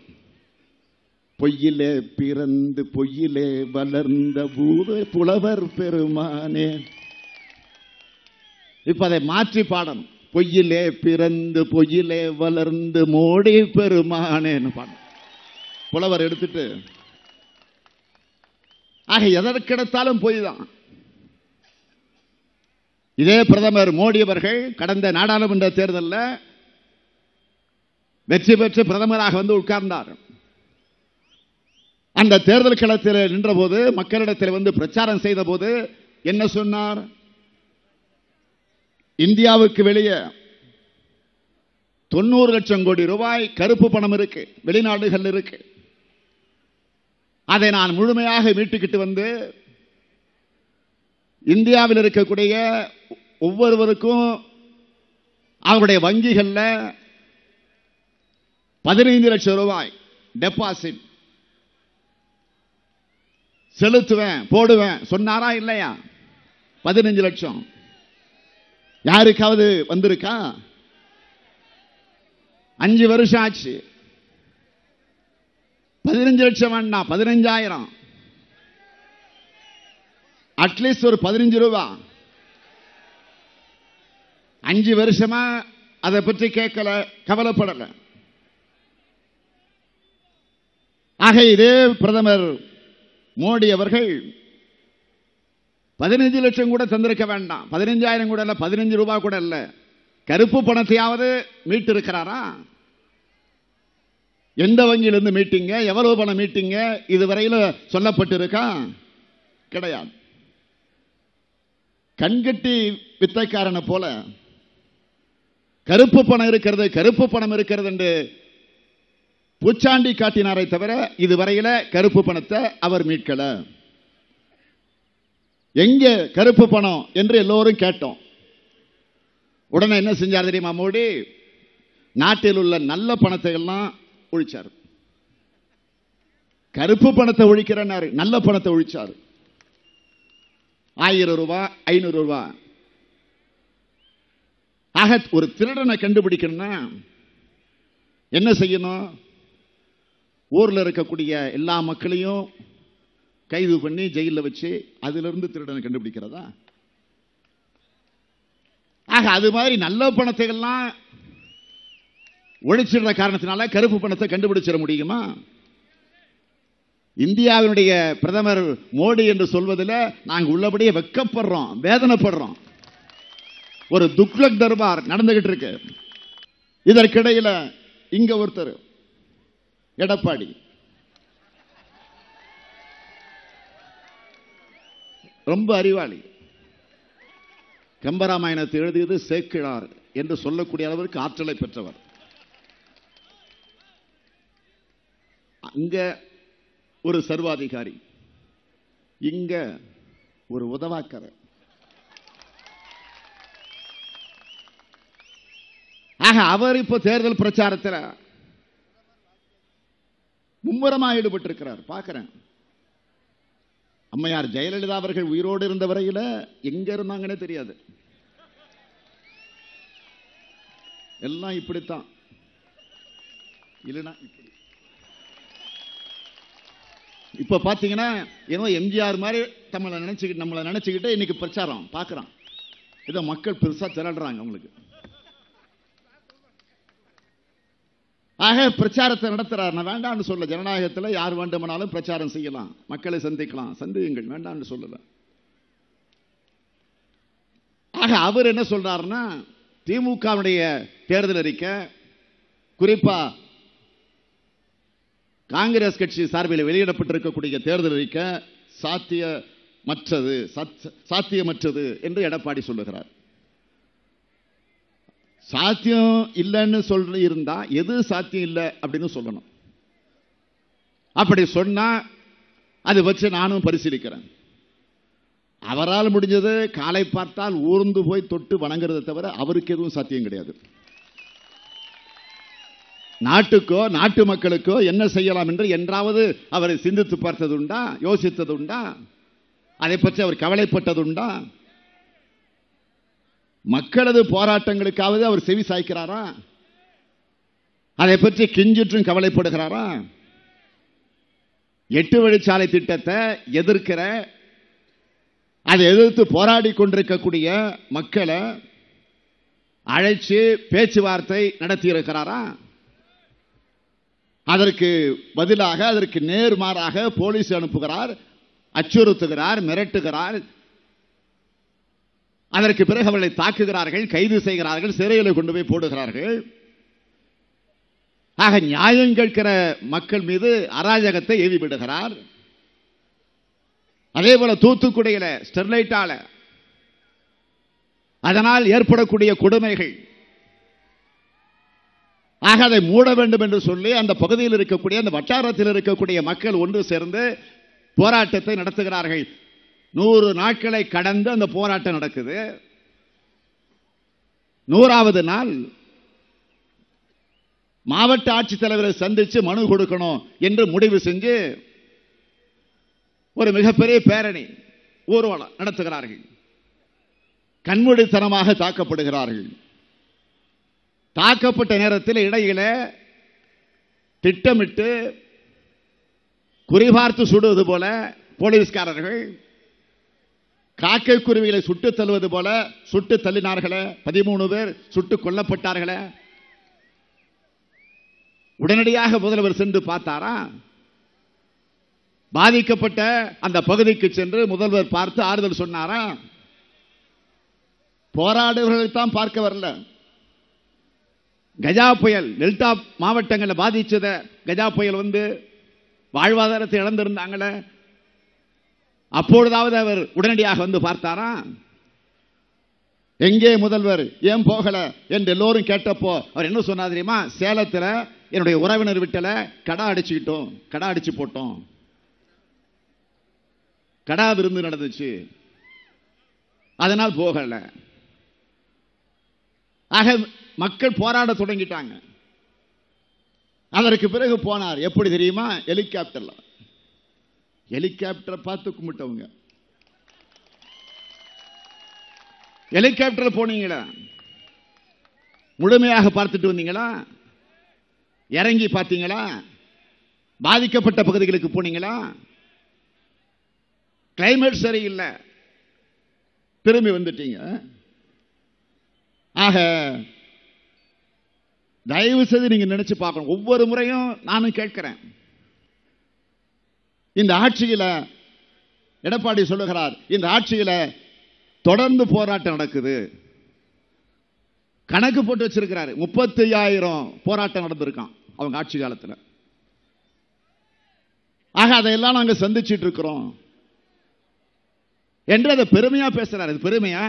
பொய்யிலே பிறந்து பொய்யிலே வளர்ந்த புலவர் பெருமானே. இப்ப அதை மாற்றி பாடம், பொய்யிலே பிறந்து பொய்யிலே வளர்ந்து மோடி பெருமானேன்னு பாடம் புலவர் எடுத்துட்டு. ஆக எதற்கெடுத்தாலும் பொய் தான். இதே பிரதமர் மோடி அவர்கள் கடந்த நாடாளுமன்ற தேர்தலில் வெற்றி பெற்று பிரதமராக வந்து உட்கார்ந்தார். அந்த தேர்தல் களத்தில் நின்ற போது, மக்களிடத்தில் வந்து பிரச்சாரம் செய்த போது என்ன சொன்னார்? இந்தியாவுக்கு வெளியே 90 லட்சம் கோடி ரூபாய் கருப்பு பணம் இருக்கு, வெளிநாடுகள் இருக்கு. அதை நான் முழுமையாக மீட்டுக்கிட்டு வந்து இந்தியாவில் இருக்கக்கூடிய ஒவ்வொருவருக்கும் அவருடைய வங்கிகளில் 15 லட்சம் ரூபாய் டெபாசிட் செலுத்துவேன், போடுவேன் சொன்னாரா இல்லையா? 15 லட்சம் யாருக்காவது வந்திருக்கா? 5 வருஷம் ஆச்சு. 15 லட்சம் வேண்டாம், 15,000, அட்லீஸ்ட் ஒரு 15 ரூபா. 5 வருஷமா அதை பற்றி கேட்கல, கவலைப்படல. ஆக இதே பிரதமர் மோடி அவர்கள் 15 லட்சம் கூட தந்திருக்க வேண்டாம், 15,000 கூட இல்ல, 15 ரூபாய் கூட இல்ல, கருப்பு பணத்தையாவது மீட்டு இருக்கிறாரா? எந்த வங்கியிலிருந்து மீட்டிங்க, எவ்வளவு பணம் மீட்டிங்க, இதுவரையில் சொல்லப்பட்டிருக்கா? கிடையாது. கண்கட்டி வித்தைக்காரனை போல கருப்பு பணம் இருக்கிறது, கருப்பு பணம் இருக்கிறது என்று பூச்சாண்டி காட்டினாரை தவிர இதுவரையில கருப்பு பணத்தை அவர் மீட்கல. எங்க கருப்பு பணம் என்று எல்லோரும் கேட்டோம். உடனே என்ன செஞ்சார் தெரியுமா மோடி? நாட்டில் உள்ள நல்ல பணத்தை எல்லாம் ஒழிச்சார். கருப்பு பணத்தை ஒழிக்கிறார், நல்ல பணத்தை ஒழிச்சார். 1000 ரூபாய், 500 ரூபாய். ஆக ஒரு திருடனை கண்டுபிடிக்கணும்னா என்ன செய்யணும்? ஊர்ல இருக்கக்கூடிய எல்லா மக்களையும் கைது பண்ணி ஜெயில வச்சு அதிலிருந்து திருடனை கண்டுபிடிக்கிறதா? ஆக அது மாதிரி நல்ல பணத்தை எல்லாம் ஒழிச்சிடுற காரணத்தினால கருப்பு பணத்தை கண்டுபிடிச்சிட முடியுமா? இந்தியாவினுடைய பிரதமர் மோடி என்று சொல்வதில் நாங்கள் உள்ளபடியே வெட்கப்படுறோம், வேதனைப்படுறோம். ஒரு துக்ளக் தர்பார் நடந்துகிட்டு இருக்கு. இதற்கிடையில் இங்க ஒருத்தர் எடப்பாடி ரொம்ப அறிவாளி. கம்பராமாயணத்தை எழுதியது சேக்கிழார் என்று சொல்லக்கூடிய அளவிற்கு ஆற்றலை பெற்றவர். அங்க ஒரு சர்வாதிகாரி, இங்க ஒரு உதவாக்கரை. ஆக அவர் இப்போ தேர்தல் பிரச்சாரத்தில் மும்முரமாக ஈடுபட்டிருக்கிறார். பார்க்கிறேன். அம்மையார் ஜெயலலிதா அவர்கள் உயிரோடு இருந்த வரையில எங்க இருந்தாங்கன்னே தெரியாது. எல்லாம் இப்படித்தான், இல்லைன்னா இப்படி. இப்ப பாத்தீங்கன்னா ஏதோ எம்ஜிஆர் மாதிரி நம்மளை நினைச்சுக்கிட்டு இன்னைக்கு பிரச்சாரம் பார்க்கிறோம். ஏதோ மக்கள் பெருசா திரடுறாங்க அவங்களுக்கு. ஆக பிரச்சாரத்தை நடத்துறார். நான் வேண்டாம்னு சொல்ல, ஜனநாயகத்தில் யார் வேண்டுமானாலும் பிரச்சாரம் செய்யலாம், மக்களை சந்திக்கலாம், சந்தியுங்கள், வேண்டாம்னு சொல்லல. ஆக அவர் என்ன சொல்றாருன்னா, திமுகவுடைய தேர்தல் அறிக்கை, குறிப்பா காங்கிரஸ் கட்சி சார்பில் வெளியிடப்பட்டிருக்கக்கூடிய தேர்தல் அறிக்கை சாத்தியமற்றது என்று எடப்பாடி சொல்லுகிறார். சாத்தியம் இல்லைன்னு சொல்லி இருந்தா எது சாத்தியம் இல்லை அப்படின்னு சொல்லணும். அப்படி சொன்னா அதை வச்சு நானும் பரிசீலிக்கிறேன். அவரால் முடிஞ்சது காலை பார்த்தால் ஊர்ந்து போய் தொட்டு வணங்குறதை தவிர அவருக்கு எதுவும் சாத்தியம் கிடையாது. நாட்டுக்கோ நாட்டு மக்களுக்கோ என்ன செய்யலாம் என்று என்றாவது அவரை சிந்தித்து பார்த்தது உண்டா? யோசித்தது உண்டா? அதை பற்றி அவர் கவலைப்பட்டது உண்டா? மக்களது போராட்டங்களுக்காவது அவர் செவி சாய்க்கிறாரா? அதை பற்றி கிஞ்சிற்றும் கவலைப்படுகிறாரா? 8 வழிச்சாலை திட்டத்தை எதிர்க்கிற, அதை எதிர்த்து போராடி கொண்டிருக்கக்கூடிய மக்களை அழைச்சு பேச்சுவார்த்தை நடத்தியிருக்கிறாரா? அதற்கு பதிலாக, அதற்கு நேர்மாறாக போலீஸ் அனுப்புகிறார், அச்சுறுத்துகிறார், மிரட்டுகிறார். அதற்கு பிறகு அவர்களை தாக்குகிறார்கள், கைது செய்கிறார்கள், சிறையில் கொண்டு போய் போடுகிறார்கள். ஆக நியாயம் கேட்கிற மக்கள் மீது அராஜகத்தை ஏவி விடுகிறார். அதே போல தூத்துக்குடியில ஸ்டெர்லைட்டால அதனால் ஏற்படக்கூடிய கொடுமைகள், ஆக அதை மூட வேண்டும் என்று சொல்லி அந்த பகுதியில் இருக்கக்கூடிய, அந்த வட்டாரத்தில் இருக்கக்கூடிய மக்கள் ஒன்று சேர்ந்து போராட்டத்தை நடத்துகிறார்கள். 100 நாட்களை கடந்து அந்த போராட்டம் நடக்குது. 100வது நாள் மாவட்ட ஆட்சித்தலைவரை சந்திச்சு மனு கொடுக்கணும் என்று முடிவு செஞ்சு ஒரு மிகப்பெரிய பேரணி, ஊர்வலம் நடத்துகிறார்கள். கண்மூடித்தனமாக தாக்கப்படுகிறார்கள். தாக்கப்பட்ட நேரத்தில் இடையில திட்டமிட்டு குறிபார்த்து சுடுவது போல போலீஸ்காரர்கள் காக்கை குருவிகளை சுட்டு தள்ளுவது போல சுட்டு தள்ளினார்களே, 13 பேர் சுட்டு கொல்லப்பட்டார்களே. உடனடியாக முதல்வர் சென்று பார்த்தாரா? பாதிக்கப்பட்ட அந்த பகுதிக்கு சென்று முதல்வர் பார்த்து ஆறுதல் சொன்னாரா? போராடுவர்களைத்தான் பார்க்க வரல. கஜா புயல் டெல்டா மாவட்டங்களில் பாதிச்சத கஜா புயல் வந்து வாழ்வாதாரத்தை இழந்திருந்தாங்களே, அப்பொழுதாவது அவர் உடனடியாக வந்து பார்த்தாரா? எங்கே முதல்வர், ஏன் போகல என்று எல்லோரும் கேட்டப்போ அவர் என்ன சொன்னார் தெரியுமா? சேலத்தில் என்னுடைய உறவினர் வீட்டில் கடா அடிச்சுக்கிட்டோம், கடா அடிச்சு போட்டோம், கடா விருந்து நடந்துச்சு, அதனால் போகல. ஆக மக்கள் போராட தொடங்கிட்டாங்க. அதற்கு பிறகு போனார். எப்படி தெரியுமா? ஹெலிகாப்டர்ல. ஹெலிகாப்டரை பார்த்து கும்பிட்டவங்க. ஹெலிகாப்டர் போனீங்களா? முழுமையாக பார்த்துட்டு வந்தீங்களா? இறங்கி பார்த்தீங்களா? பாதிக்கப்பட்ட பகுதிகளுக்கு போனீங்களா? கிளைமேட் சரியில்லை, திரும்பி வந்துட்டீங்க. ஆக தயவு செய்து நீங்க நினைச்சு பார்க்கணும். ஒவ்வொரு முறையும் நானும் கேட்கிறேன். இந்த ஆட்சியில எடப்பாடி சொல்லுகிறார், இந்த ஆட்சியில தொடர்ந்து போராட்டம் நடக்குது. கணக்கு போட்டு வச்சிருக்கிறாரு. 35,000 போராட்டம் நடந்திருக்கான் அவங்க ஆட்சி காலத்தில். ஆக அதையெல்லாம் நாங்க சந்திச்சிட்டு இருக்கிறோம் என்று அதை பெருமையா பேசுறாரு. அது பெருமையா?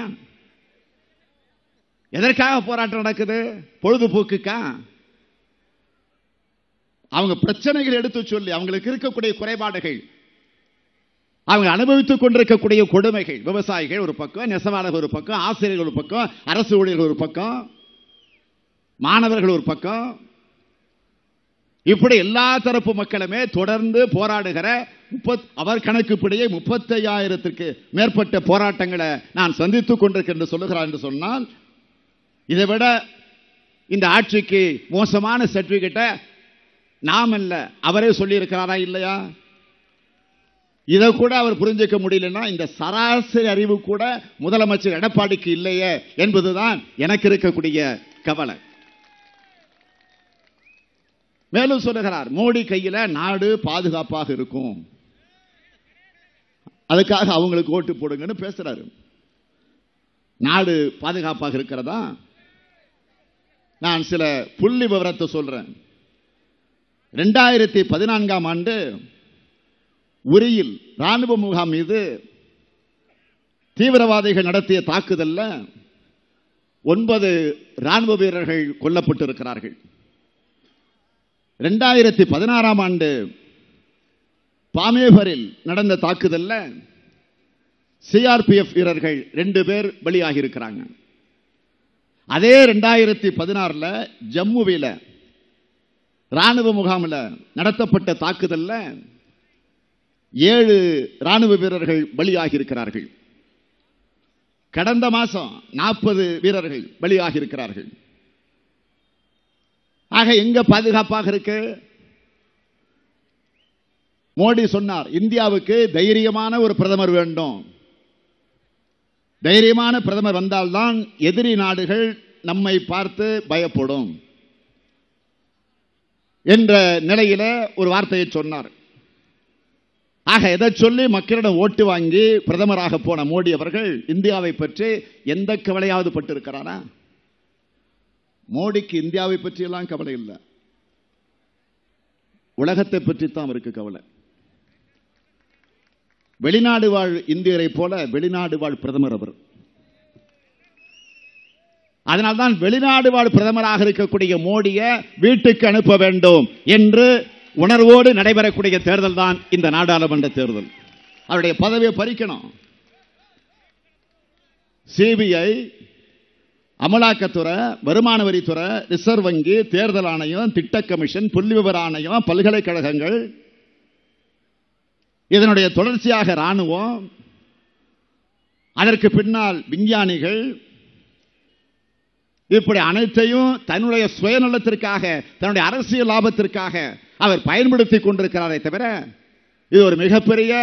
எதற்காக போராட்டம் நடக்குது? பொழுதுபோக்குக்கா? அவங்க பிரச்சனைகள் எடுத்து சொல்லி, அவங்களுக்கு இருக்கக்கூடிய குறைபாடுகள், அவங்க அனுபவித்துக் கொண்டிருக்கக்கூடிய கொடுமைகள், விவசாயிகள் ஒரு பக்கம், நெசவாளர்கள் ஒரு பக்கம், ஆசிரியர்கள் ஒரு பக்கம், அரசு ஊழியர்கள் ஒரு பக்கம், மாணவர்கள் ஒரு பக்கம், இப்படி எல்லா தரப்பு மக்களுமே தொடர்ந்து போராடுகிற அவர் கணக்குப்படியே 35,000க்கு மேற்பட்ட போராட்டங்களை நான் சந்தித்துக் கொண்டிருக்கிறேன் என்று சொல்லுகிறார். என்று சொன்னால் இதை விட இந்த ஆட்சிக்கு மோசமான சர்டிபிகேட்டை நாம் அல்ல அவரே சொல்லி இருக்கிறாரா இல்லையா? இதை கூட அவர் புரிஞ்சுக்க முடியலன்னா இந்த சராசரி அறிவு கூட முதலமைச்சர் எடப்பாடிக்கு இல்லையே என்பதுதான் எனக்கு இருக்கக்கூடிய கவலை. மேலும் சொல்லுகிறார், மோடி கையில நாடு பாதுகாப்பாக இருக்கும், அதுக்காக அவங்களுக்கு ஓட்டு போடுங்கன்னு பேசுறாரு. நாடு பாதுகாப்பாக இருக்கிறதா? நான் சில புள்ளி விவரத்தை சொல்றேன். 2014ஆம் ஆண்டு உரியில் ராணுவ முகாம் மீது தீவிரவாதிகள் நடத்திய தாக்குதல்ல 9 ராணுவ வீரர்கள் கொல்லப்பட்டிருக்கிறார்கள். 2016ஆம் ஆண்டு பாமேபரில் நடந்த தாக்குதல்ல சிஆர்பிஎஃப் வீரர்கள் 2 பேர் பலியாகி இருக்கிறாங்க. அதே 2016ல் ஜம்முவில ராணுவ முகாமில் நடத்தப்பட்ட தாக்குதல்ல 7 ராணுவ வீரர்கள் பலியாகி இருக்கிறார்கள். கடந்த மாசம் 40 வீரர்கள் பலியாகி இருக்கிறார்கள். ஆக எங்க பாதுகாப்பாக இருக்கு? மோடி சொன்னார், இந்தியாவுக்கு தைரியமான ஒரு பிரதமர் வேண்டும், தைரியமான பிரதமர் வந்தால்தான் எதிரி நாடுகள் நம்மை பார்த்து பயப்படும் என்ற நிலையில ஒரு வார்த்தையை சொன்னார். ஆக எதை சொல்லி மக்களிடம் ஓட்டு வாங்கி பிரதமராக போன மோடி அவர்கள் இந்தியாவை பற்றி எந்த கவலையாவது பட்டிருக்கிறாரா? மோடிக்கு இந்தியாவை பற்றி எல்லாம் கவலை இல்லை, உலகத்தை பற்றி தான் அவருக்கு கவலை. வெளிநாடு வாழ் இந்தியரை போல வெளிநாடு வாழ் பிரதமர் அவர். அதனால்தான் வெளிநாடு வாழ் பிரதமராக இருக்கக்கூடிய மோடியை வீட்டுக்கு அனுப்ப வேண்டும் என்று உணர்வோடு நடைபெறக்கூடிய தேர்தல் தான் இந்த நாடாளுமன்ற தேர்தல். அவருடைய பதவியை பறிக்கணும். சிபிஐ, அமலாக்கத்துறை, வருமான வரித்துறை, ரிசர்வ் வங்கி, தேர்தல் ஆணையம், திட்ட கமிஷன், புள்ளி விவர ஆணையம், பல்கலைக்கழகங்கள், இதனுடைய தொடர்ச்சியாக ராணுவம், அதற்கு பின்னால் விஞ்ஞானிகள், இப்படி அனைத்தையும் தன்னுடைய சுயநலத்திற்காக, தன்னுடைய அரசியல் லாபத்திற்காக அவர் பயன்படுத்திக் கொண்டிருக்கிறாரே தவிர இது ஒரு மிகப்பெரிய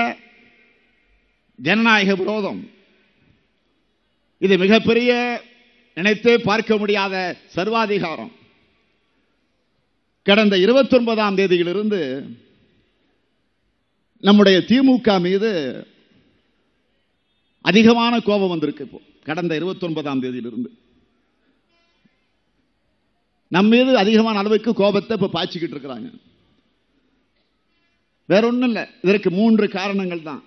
ஜனநாயக விரோதம். இது மிகப்பெரிய நினைத்தே பார்க்க முடியாத சர்வாதிகாரம். கடந்த 29ஆம் தேதியிலிருந்து நம்முடைய திமுக மீது அதிகமான கோபம் வந்திருக்கு. இப்போ கடந்த 29ஆம் தேதியிலிருந்து நம் மீது அதிகமான அளவுக்கு கோபத்தை இப்ப பாய்ச்சிக்கிட்டு இருக்கிறாங்க. வேற ஒண்ணும் இல்லை. இதற்கு 3 காரணங்கள் தான்.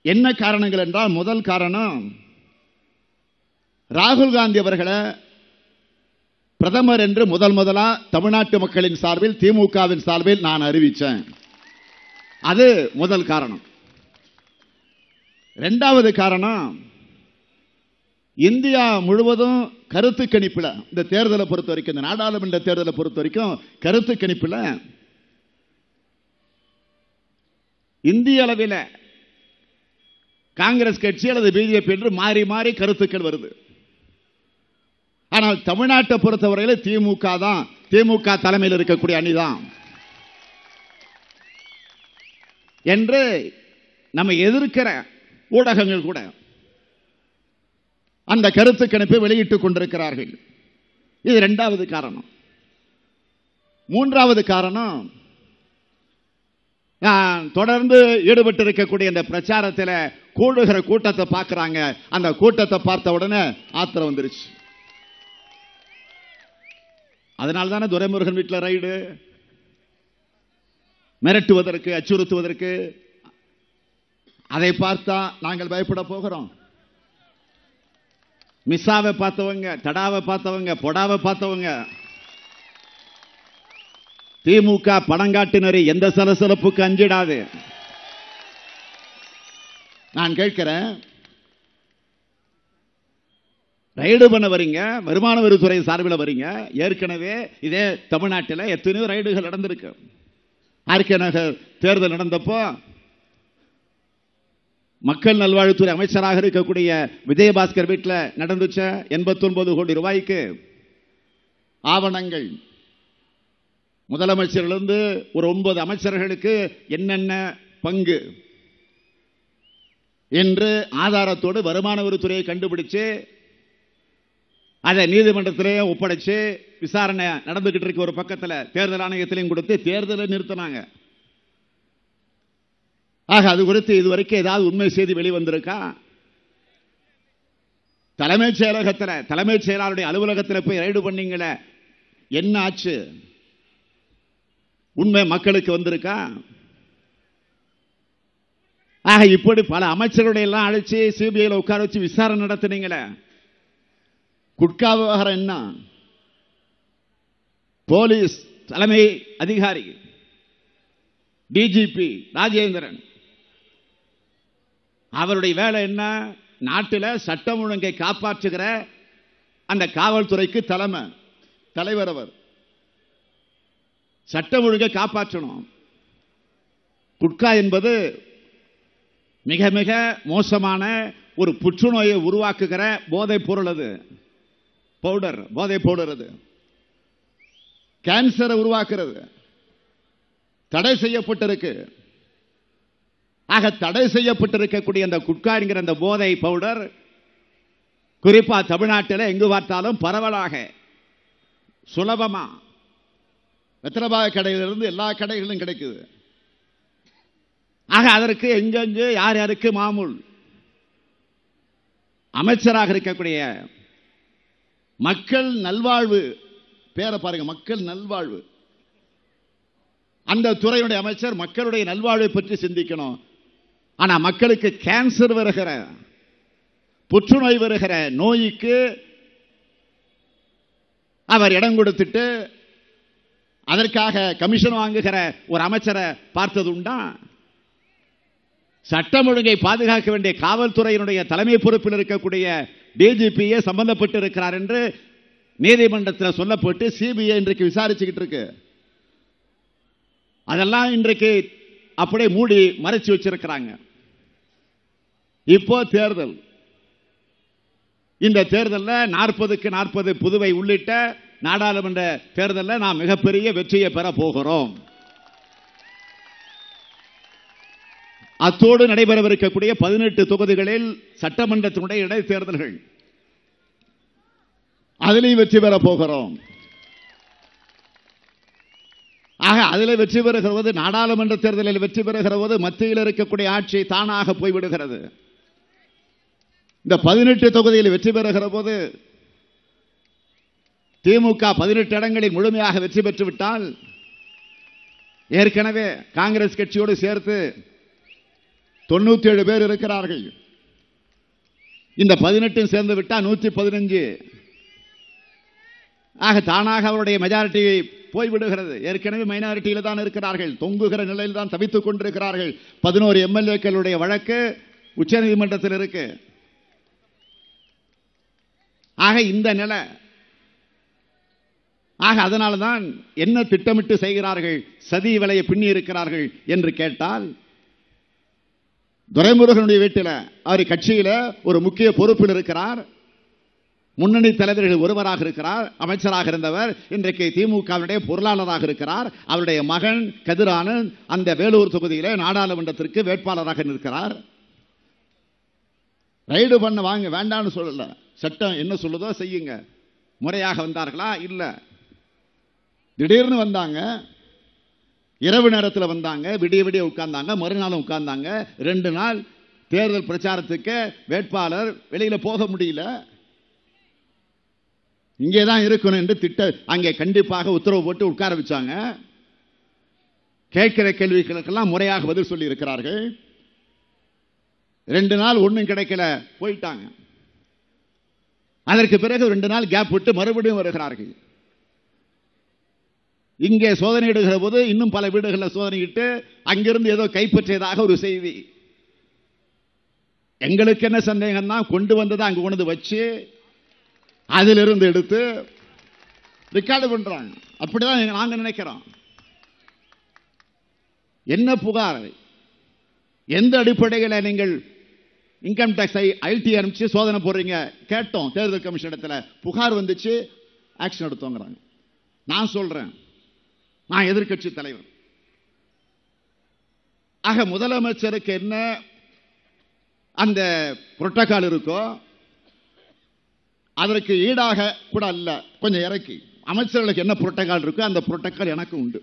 என்ன காரணங்கள் என்றால், முதல் காரணம், ராகுல் காந்தி அவர்களை பிரதமர் என்று முதலா தமிழ்நாட்டு மக்களின் சார்பில், திமுகவின் சார்பில் நான் அறிவிச்சேன். அது முதல் காரணம். இரண்டாவது காரணம், இந்தியா முழுவதும் கருத்து கணிப்பில், இந்த தேர்தலை பொறுத்த வரைக்கும், இந்த நாடாளுமன்ற தேர்தலை பொறுத்த வரைக்கும் கருத்து கணிப்பில் இந்திய அளவில் காங்கிரஸ் கட்சி அல்லது பிஜேபி என்று மாறி மாறி கருத்துக்கள் வருது. ஆனால் தமிழ்நாட்டை பொறுத்தவரையில் திமுக தான், திமுக தலைமையில் இருக்கக்கூடிய அணிதான் என்று நம்ம எதிர்க்கிற ஊடகங்கள் கூட அந்த கருத்து கணிப்பை வெளியிட்டுக் கொண்டிருக்கிறார்கள். இது இரண்டாவது காரணம். மூன்றாவது காரணம், தொடர்ந்து ஈடுபட்டு இருக்கக்கூடிய இந்த பிரச்சாரத்தில் கூடுகிற கூட்டத்தை பார்க்கிறாங்க. அந்த கூட்டத்தை பார்த்த உடனே ஆத்திரம் வந்துருச்சு. அதனால தானே துரைமுருகன் வீட்டில் ரைடு, மிரட்டுவதற்கு, அச்சுறுத்துவதற்கு. அதை பார்த்தா நாங்கள் பயப்பட போகிறோம்? மிஸ்ஸாவை பார்த்தவங்க, தடாவை பார்த்தவங்க, பொடாவை பார்த்தவங்க, திமுக பணங்காட்டினரை எந்த சலசலப்புக்கு அஞ்சிடாது. நான் கேட்கிறேன், ரைடு பண்ண வரீங்க, வருமான வரித்துறை சார்பில் வரீங்க. ஏற்கனவே இதே தமிழ்நாட்டில் எத்தனையோ ரைடுகள் நடந்திருக்கு. ஆர்கே நகர் தேர்தல் நடந்தப்போ மக்கள் நல்வாழ்வுத்துறை அமைச்சராக இருக்கக்கூடிய விஜயபாஸ்கர் வீட்டில் நடந்துச்ச 89 கோடி ரூபாய்க்கு ஆவணங்கள், முதலமைச்சரிலிருந்து ஒரு 9 அமைச்சர்களுக்கு என்னென்ன பங்கு என்று ஆதாரத்தோடு வருமான வரித்துறையை கண்டுபிடிச்சு அதை நீதிமன்றத்திலே ஒப்படைச்சு விசாரணை நடந்துகிட்டு இருக்கு. ஒரு பக்கத்தில் தேர்தல் ஆணையத்திலையும் கொடுத்து தேர்தலை நிறுத்தினாங்க. ஆக அது குறித்து இதுவரைக்கும் ஏதாவது உண்மை செய்தி வெளிவந்திருக்கா? தலைமைச் செயலகத்தில், தலைமைச் செயலாளருடைய அலுவலகத்தில் போய் ரைடு பண்ணீங்களே, என்ன ஆச்சு? உண்மை மக்களுக்கு வந்திருக்கா? ஆக இப்படி பல அமைச்சர்களுடைய எல்லாம் அழைச்சி சிபிஐல உட்கார வச்சு விசாரணை நடத்தினீங்களே, குட்கா விவகாரம் என்ன? போலீஸ் தலைமை அதிகாரி டிஜிபி ராஜேந்திரன், அவருடைய வேலை என்ன? நாட்டில் சட்டம் ஒழுங்கை காப்பாற்றுகிற அந்த காவல்துறைக்கு தலைவர். அவர் சட்டம் ஒழுங்கை காப்பாற்றணும். குட்கா என்பது மிக மிக மோசமான ஒரு புற்றுநோயை உருவாக்குகிற போதைப் பொருள். அது பவுடர், போதை பவுடர். அது கேன்சரை உருவாக்குறது. தடை செய்யப்பட்டிருக்கு. ஆக தடை செய்யப்பட்டிருக்கக்கூடிய அந்த குட்கா என்கிற அந்த போதை பவுடர் குறிப்பா தமிழ்நாட்டில் எங்கு பார்த்தாலும் பரவலாக சுலபமா வெத்தலபாக கடையிலிருந்து எல்லா கடைகளிலும் கிடைக்குது. ஆக அதற்கு எங்கெங்கு யார் யாருக்கு மாமூல். அமைச்சராக இருக்கக்கூடிய மக்கள் நல்வாழ்வு பேரை பாருங்க, மக்கள் நல்வாழ்வு, அந்த துறையுடைய அமைச்சர் மக்களுடைய நல்வாழ்வை பற்றி சிந்திக்கணும். ஆனா மக்களுக்கு கேன்சர் வருகிற, புற்றுநோய் வருகிற நோய்க்கு அவர் இடம் கொடுத்துட்டு அதற்காக கமிஷன் வாங்குகிற ஒரு அமைச்சரை பார்த்தது உண்டா? சட்டம் ஒழுங்கை பாதுகாக்க வேண்டிய காவல்துறையினுடைய தலைமை பொறுப்பில் இருக்கக்கூடிய டிஜிபியே சம்பந்தப்பட்டு இருக்கிறார் என்று நீதிமன்றத்தில் சொல்லப்பட்டு சிபிஐ இன்றைக்கு விசாரிச்சுக்கிட்டு இருக்கு. அதெல்லாம் இன்றைக்கு அப்படியே மூடி மறைச்சு வச்சிருக்கிறாங்க. இப்போ தேர்தல், இந்த தேர்தலில் 40க்கு 40 புதுவை உள்ளிட்ட நாடாளுமன்ற தேர்தலில் நாம் மிகப்பெரிய வெற்றியை பெற போகிறோம். அத்தோடு நடைபெறவிருக்கக்கூடிய 18 தொகுதிகளில் சட்டமன்றத்தினுடைய இடைத்தேர்தல்கள், அதிலையும் வெற்றி பெற போகிறோம். ஆக அதில் வெற்றி பெறுகிற போது, நாடாளுமன்ற தேர்தலில் வெற்றி பெறுகிற போது மத்தியில் இருக்கக்கூடிய ஆட்சி தானாக போய்விடுகிறது. இந்த 18 தொகுதியில் வெற்றி பெறுகிற போது திமுக 18 இடங்களில் முழுமையாக வெற்றி பெற்றுவிட்டால், ஏற்கனவே காங்கிரஸ் கட்சியோடு சேர்த்து 97 பேர் இருக்கிறார்கள். இந்த 18 சேர்ந்து விட்டால் 115. ஆக தானாக அவருடைய மெஜாரிட்டி போய்விடுகிறது. ஏற்கனவே மைனாரிட்டியில் தான் இருக்கிறார்கள், தொங்குகிற நிலையில் தான் தவித்துக் கொண்டிருக்கிறார்கள். 11 எம்எல்ஏக்களுடைய வழக்கு உச்சநீதிமன்றத்தில் இருக்கு. ஆக இந்த நிலை, ஆக அதனால்தான் என்ன திட்டமிட்டு செய்கிறார்கள், சதி விலையை பின்னி இருக்கிறார்கள் என்று கேட்டால், துரைமுருகனுடைய வீட்டில் அவர் கட்சியில ஒரு முக்கிய பொறுப்பில் இருக்கிறார், முன்னணி தலைவர்கள் ஒருவராக இருக்கிறார், அமைச்சராக இருந்தவர், இன்றைக்கு திமுகவுடைய பொருளாளராக இருக்கிறார். அவருடைய மகன் கதிரானந்த் அந்த வேலூர் தொகுதியிலே நாடாளுமன்றத்திற்கு வேட்பாளராக நிற்கிறார். ரைடு பண்ண வாங்க வேண்டாம்னு சொல்லல, சட்டம் என்ன சொல்லுதோ செய்யுங்க. முறையாக வந்தார்களா? இல்ல, திடீர்னு வந்தாங்க, இரவு நேரத்தில் வந்தாங்க, விடிய விடிய உட்கார்ந்தாங்க, மறுநாளும் உட்கார்ந்தாங்க. 2 நாள் தேர்தல் பிரச்சாரத்துக்கு வேட்பாளர் வெளியில போக முடியல, இங்கேதான் இருக்கணும் என்று அங்கே கண்டிப்பாக உத்தரவு போட்டு உட்கார வச்சாங்க. கேட்கிற கேள்விகளுக்கெல்லாம் முறையாக பதில் சொல்லி இருக்கிறார்கள். 2 நாள் ஒன்றும் கிடைக்கல, போயிட்டாங்க. அதற்கு பிறகு 2 நாள் கேப் விட்டு மறுபடியும் வருகிறார்கள். இங்கே சோதனையிடுகிற போது இன்னும் பல வீடுகளில் சோதனையிட்டு அங்கிருந்து ஏதோ கைப்பற்றியதாக ஒரு செய்தி. எங்களுக்கு என்ன சந்தேகம்னா, கொண்டு வந்ததை அங்கு கொண்டு வச்சு அதிலிருந்து எடுத்து ரெக்கார்டு பண்றாங்க. அப்படிதான் நாங்க நினைக்கிறோம். என்ன புகார், எந்த அடிப்படையில் நீங்கள் இன்கம் டாக்ஸ் ஐடி அனுப்பிச்சு சோதனை போடுறீங்க கேட்டோம் தேர்தல் கமிஷன் இடத்துல. புகார் வந்துச்சு, ஆக்ஷன் எடுத்தோங்கிறாங்க. நான் சொல்றேன், நான் எதிர்க்கட்சி தலைவர். ஆக முதலமைச்சருக்கு என்ன அந்த புரோட்டோகால் இருக்கோ அதற்கு ஈடாக கூட அல்ல, கொஞ்சம் இறக்கி அமைச்சர்களுக்கு என்ன புரோட்டோகால் இருக்கோ அந்த புரோட்டோகால் எனக்கு உண்டு.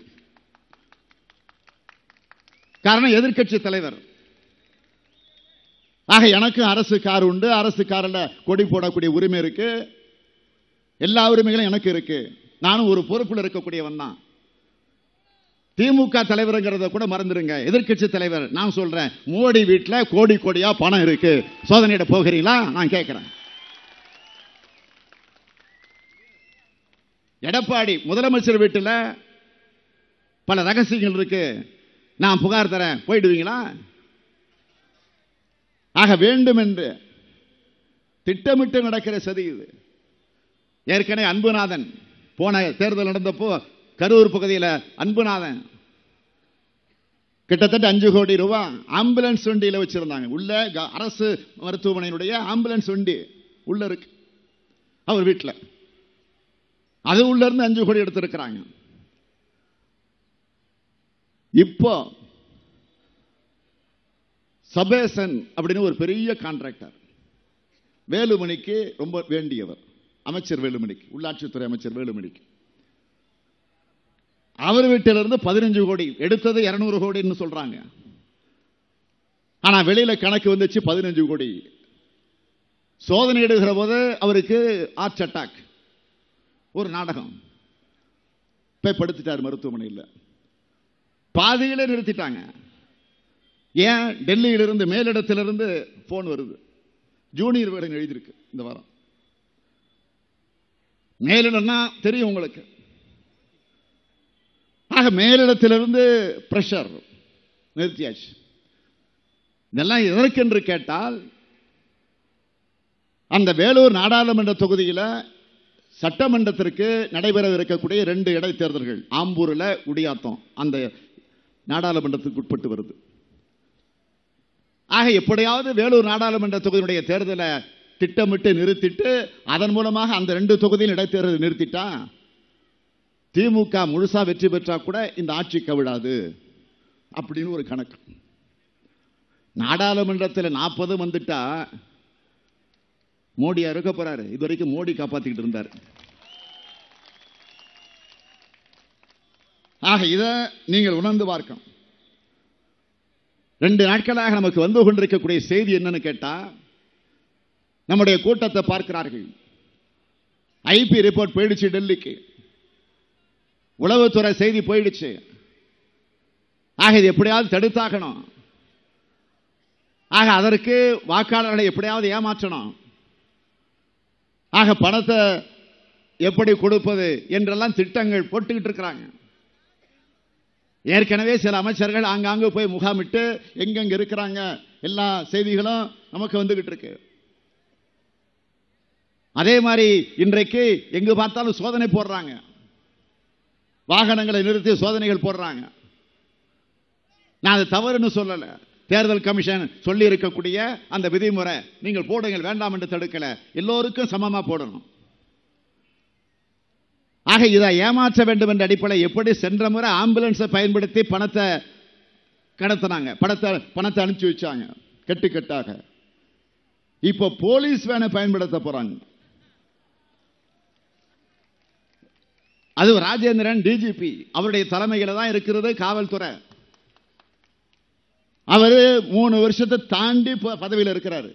காரணம் எதிர்க்கட்சி தலைவர். ஆக எனக்கு அரசு கார் உண்டு, அரசு காரில் கொடி போடக்கூடிய உரிமை இருக்கு, எல்லா உரிமைகளும் எனக்கு இருக்கு. நானும் ஒரு பொறுப்பில் இருக்கக்கூடியவன் தான். திமுக தலைவருங்கிறத கூட மறந்துருங்க, எதிர்க்கட்சி தலைவர். நான் சொல்றேன், மோடி வீட்டில் கோடி கோடியா பணம் இருக்கு, சோதனையிட போகிறீங்களா? நான் கேட்கிறேன். எடப்பாடி முதலமைச்சர் வீட்டில் பல ரகசியங்கள் இருக்கு, நான் புகார் தரேன், போயிடுவீங்களா? ஆக வேண்டும் என்று திட்டமிட்டு நடக்கிற சதி இது. ஏற்கனவே அன்புநாதன் போன தேர்தல் நடந்தப்போ கரூர் பகுதியில் அன்புநாதன் கிட்டத்தட்ட 5 கோடி ரூபாய் ஆம்புலன்ஸ் வண்டியில் வச்சிருந்தாங்க. உள்ள அரசு மருத்துவமனையினுடைய ஆம்புலன்ஸ் வண்டி உள்ள இருக்கு அவர் வீட்டில். அது உள்ள இருந்து 5 கோடி எடுத்திருக்கிறாங்க. இப்போ சபேசன் அப்படின்னு ஒரு பெரிய கான்ட்ராக்டர், வேலுமணிக்கு ரொம்ப வேண்டியவர், அமைச்சர் வேலுமணிக்கு, உள்ளாட்சித்துறை அமைச்சர் வேலுமணிக்கு, அவர் வீட்டிலிருந்து 15 கோடி எடுத்தது 200 கோடின்னு சொல்றாங்க. ஆனா வெளியில கணக்கு வந்துச்சு 15 கோடி. சோதனை எடுக்கிற போது அவருக்கு ஹார்ட் அட்டாக், ஒரு நாடகம் போய் படுத்துட்டார் மருத்துவமனையில். பாதியில நிறுத்திட்டாங்க. ஏன்? டெல்லியிலிருந்து மேலிடத்திலிருந்து போன் வருது, ஜூனியர் வேடன் எழுதியிருக்கு இந்த வாரம். மேலிடம்னா தெரியும் உங்களுக்கு. ஆக மேலிடத்திலிருந்து பிரஷர், நிறுத்தியாச்சு. இதெல்லாம் எதற்கென்று கேட்டால், அந்த வேலூர் நாடாளுமன்ற தொகுதியில் சட்டமன்றத்திற்கு நடைபெற இருக்கக்கூடிய 2 இடைத்தேர்தல்கள், ஆம்பூரில் குடியாத்தம், அந்த நாடாளுமன்றத்துக்கு உட்பட்டு வருது. ஆக எப்படியாவது வேலூர் நாடாளுமன்ற தொகுதியுடைய தேர்தலை திட்டமிட்டு நிறுத்திட்டு அதன் மூலமாக அந்த 2 தொகுதியில் இடைத்தேர்தல் நிறுத்திட்டா திமுக முழுசா வெற்றி பெற்றா கூட இந்த ஆட்சி கவிழாது அப்படின்னு ஒரு கணக்கு. நாடாளுமன்றத்தில் 40 வந்துட்டா மோடியா இருக்க போறாரு. இதுவரைக்கும் மோடி காப்பாத்திக்கிட்டு இருந்தார். ஆக இதை நீங்கள் உணர்ந்து பார்க்கணும். 2 நாட்களாக நமக்கு வந்து கொண்டிருக்கக்கூடிய செய்தி என்னன்னு கேட்டா, நம்முடைய கூட்டத்தை பார்க்கிறார்கள். ஐபி ரிப்போர்ட் போயிடுச்சு, டெல்லிக்கு உளவுத்துறை செய்தி போயிடுச்சு. ஆக இது எப்படியாவது தடுத்தாகணும். ஆக அதற்கு வாக்காளர்களை எப்படியாவது ஏமாற்றணும். ஆக பணத்தை எப்படி கொடுப்பது என்றெல்லாம் திட்டங்கள் போட்டுக்கிட்டு இருக்கிறாங்க. ஏற்கனவே சில அமைச்சர்கள் ஆங்காங்கு போய் முகாமிட்டு எங்கெங்க இருக்கிறாங்க எல்லா செய்திகளும் நமக்கு வந்துகிட்டு இருக்கு. அதே மாதிரி இன்றைக்கு எங்கு பார்த்தாலும் சோதனை போடுறாங்க. வாகனங்களை நிறுத்தி சோதனைகள் போடுறாங்க. நான் அது தவறுன்னு சொல்லல. தேர்தல் கமிஷன் சொல்லி இருக்கக்கூடிய அந்த விதிமுறை நீங்கள் போடுங்கள், வேண்டாம் என்று தடுக்கல. எல்லோருக்கும் சமமா போடணும். ஆக இதை ஏமாற்ற வேண்டும் என்ற அடிப்படையில் எப்படி சென்ற முறை ஆம்புலன்ஸை பயன்படுத்தி பணத்தை கடத்தினாங்க, பணத்தை அனுப்பிச்சு வச்சாங்க கட்டுக்கட்டாக. இப்போ போலீஸ் வேனை பயன்படுத்த போறாங்க. அது ராஜேந்திரன் டிஜிபி அவருடைய தலைமையில தான் இருக்கிறது காவல்துறை. அவரு 3 வருஷத்தை தாண்டி பதவியில் இருக்கிறாரு.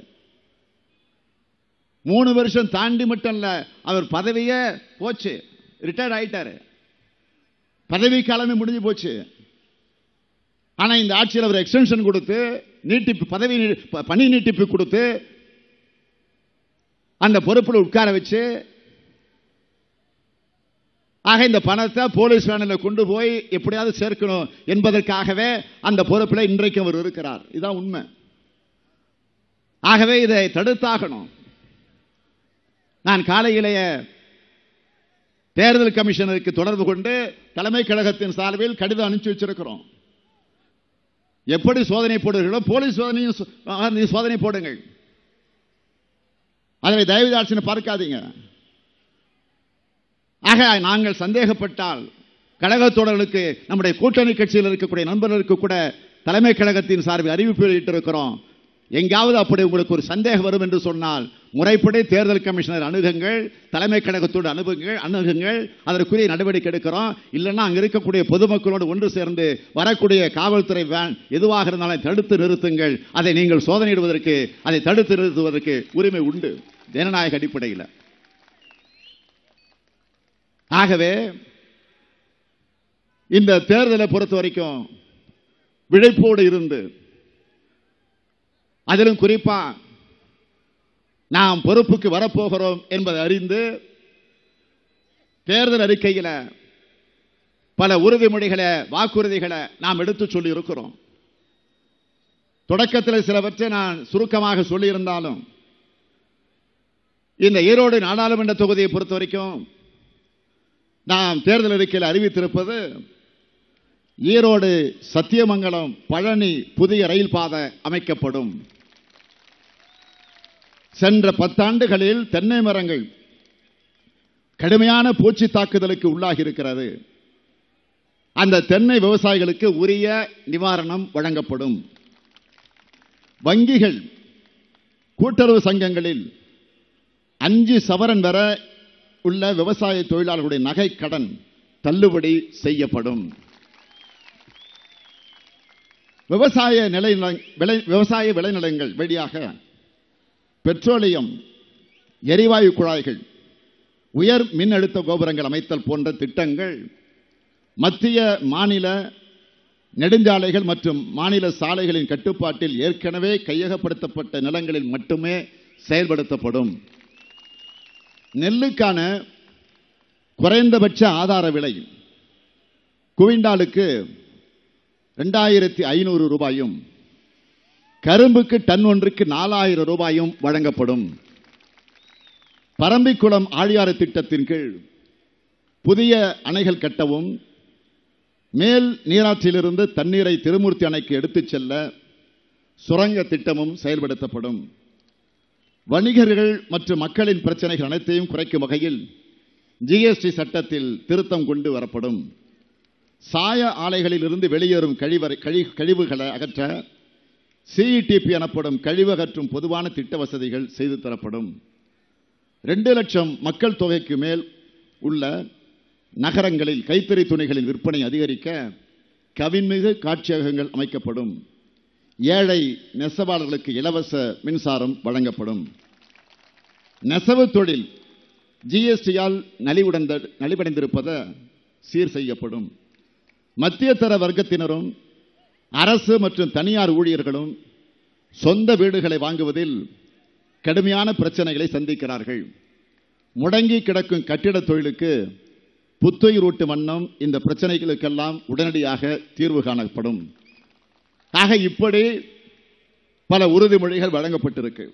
3 வருஷம் தாண்டி மட்டும் இல்ல, அவர் பதவியே போச்சு, ரிட்டையர்ட் ஆயிட்டாரு, பதவி காலமே முடிஞ்சு போச்சு. ஆனா இந்த ஆட்சியில் அவர் எக்ஸ்டென்ஷன் கொடுத்து பணி நீட்டிப்பு கொடுத்து அந்த பொறுப்பில் உட்கார வச்சு, ஆக இந்த பணத்தை போலீஸ் வேனில் கொண்டு போய் எப்படியாவது சேர்க்கணும் என்பதற்காகவே அந்த பொறுப்பில் இன்றைக்கு அவர் இருக்கிறார். இதுதான் உண்மை. ஆகவே இதை தடுத்தாகணும். நான் காலையிலேயே தேர்தல் கமிஷனருக்கு தொடர்பு கொண்டு தலைமை கழகத்தின் சார்பில் கடிதம் அனுப்பிச்சு வச்சிருக்கிறோம். எப்படி சோதனை போடுகிறீர்களோ போலீஸ் சோதனை போடுங்கள். அதனை தயவுதாட்சியை பார்க்காதீங்க. ஆக நாங்கள் சந்தேகப்பட்டால் கழகத்தோழர்களுக்கு, நம்முடைய கூட்டணி கட்சியில் இருக்கக்கூடிய நண்பர்களுக்கு கூட தலைமை கழகத்தின் சார்பில் அறிவிப்பு வெளியிட்டிருக்கிறோம். எங்காவது அப்படி உங்களுக்கு ஒரு சந்தேகம் வரும் என்று சொன்னால் முறைப்படி தேர்தல் கமிஷனர் அணுகுங்கள், தலைமை கழகத்தோடு அணுகுங்கள், அதற்குரிய நடவடிக்கை எடுக்கிறோம். இல்லைன்னா அங்க இருக்கக்கூடிய பொதுமக்களோடு ஒன்று சேர்ந்து வரக்கூடிய காவல்துறை வேன் எதுவாக இருந்தாலும் தடுத்து நிறுத்துங்கள். அதை நீங்கள் சோதனையிடுவதற்கு, அதை தடுத்து நிறுத்துவதற்கு உரிமை உண்டு ஜனநாயக அடிப்படையில். ஆகவே இந்த தேர்தலை பொறுத்த வரைக்கும் விழிப்போடு இருந்து, அதிலும் குறிப்பா நாம் பொறுப்புக்கு வரப்போகிறோம் என்பதை அறிந்து தேர்தல் அறிக்கையில் பல உறுதிமொழிகளை, வாக்குறுதிகளை நாம் எடுத்து சொல்லி இருக்கிறோம். தொடக்கத்தில் சிலவற்றை நான் சுருக்கமாக சொல்லியிருந்தாலும் இந்த ஈரோடு நாடாளுமன்ற தொகுதியை பொறுத்த வரைக்கும் நாம் தேர்தல் அறிக்கையில் அறிவித்திருப்பது, ஈரோடு சத்தியமங்கலம் பழனி புதிய ரயில் பாதை அமைக்கப்படும். சென்ற 10 ஆண்டுகளில் தென்னை மரங்கள் கடுமையான பூச்சி தாக்குதலுக்கு உள்ளாகி இருக்கிறது. அந்த தென்னை விவசாயிகளுக்கு உரிய நிவாரணம் வழங்கப்படும். வங்கிகள், கூட்டுறவு சங்கங்களில் 5 சவரன் வரை உள்ள விவசாய தொழிலாளர்களுடைய நகை கடன் தள்ளுபடி செய்யப்படும். விவசாய விளைநிலங்கள் வழியாக பெட்ரோலியம், எரிவாயு குழாய்கள், உயர் மின் அழுத்த கோபுரங்கள் அமைத்தல் போன்ற திட்டங்கள் மத்திய மாநில நெடுஞ்சாலைகள் மற்றும் மாநில சாலைகளின் கட்டுப்பாட்டில் ஏற்கனவே கையகப்படுத்தப்பட்ட நிலங்களில் மட்டுமே செயல்படுத்தப்படும். நெல்லுக்கான குறைந்தபட்ச ஆதார விலை குவிண்டாலுக்கு 2500 ரூபாயும், கரும்புக்கு டன் ஒன்றுக்கு 4000 ரூபாயும் வழங்கப்படும். பரம்பிக்குளம் ஆழியாறு திட்டத்தின் கீழ் புதிய அணைகள் கட்டவும், மேல் நீராற்றிலிருந்து தண்ணீரை திருமூர்த்தி அணைக்கு எடுத்துச் செல்ல சுரங்க திட்டமும் செயல்படுத்தப்படும். வணிகர்கள் மற்றும் மக்களின் பிரச்சனைகள் அனைத்தையும் குறைக்கும் வகையில் ஜிஎஸ்டி சட்டத்தில் திருத்தம் கொண்டு வரப்படும். சாய ஆலைகளில் இருந்து வெளியேறும் கழிவுகளை அகற்ற சிஇடிபி எனப்படும் கழிவகற்றும் பொதுவான திட்ட வசதிகள் செய்து தரப்படும். 2 லட்சம் மக்கள் தொகைக்கு மேல் உள்ள நகரங்களில் கைத்தறி துணிகளின் விற்பனை அதிகரிக்க கவின்மிகு காட்சியகங்கள் அமைக்கப்படும். ஏழை நெசவாளர்களுக்கு இலவச மின்சாரம் வழங்கப்படும். நெசவு தொழில் ஜிஎஸ்டியால் நலிவடைந்திருப்பதை சீர் செய்யப்படும். மத்திய தர வர்க்கத்தினரும் அரசு மற்றும் தனியார் ஊழியர்களும் சொந்த வீடுகளை வாங்குவதில் கடுமையான பிரச்சனைகளை சந்திக்கிறார்கள். முடங்கி கிடக்கும் கட்டிட தொழிலுக்கு புத்துயிரூட்டு வண்ணம் இந்த பிரச்சனைகளுக்கெல்லாம் உடனடியாக தீர்வு காணப்படும். ஆக இப்படி பல உறுதிமொழிகள் வழங்கப்பட்டிருக்கு.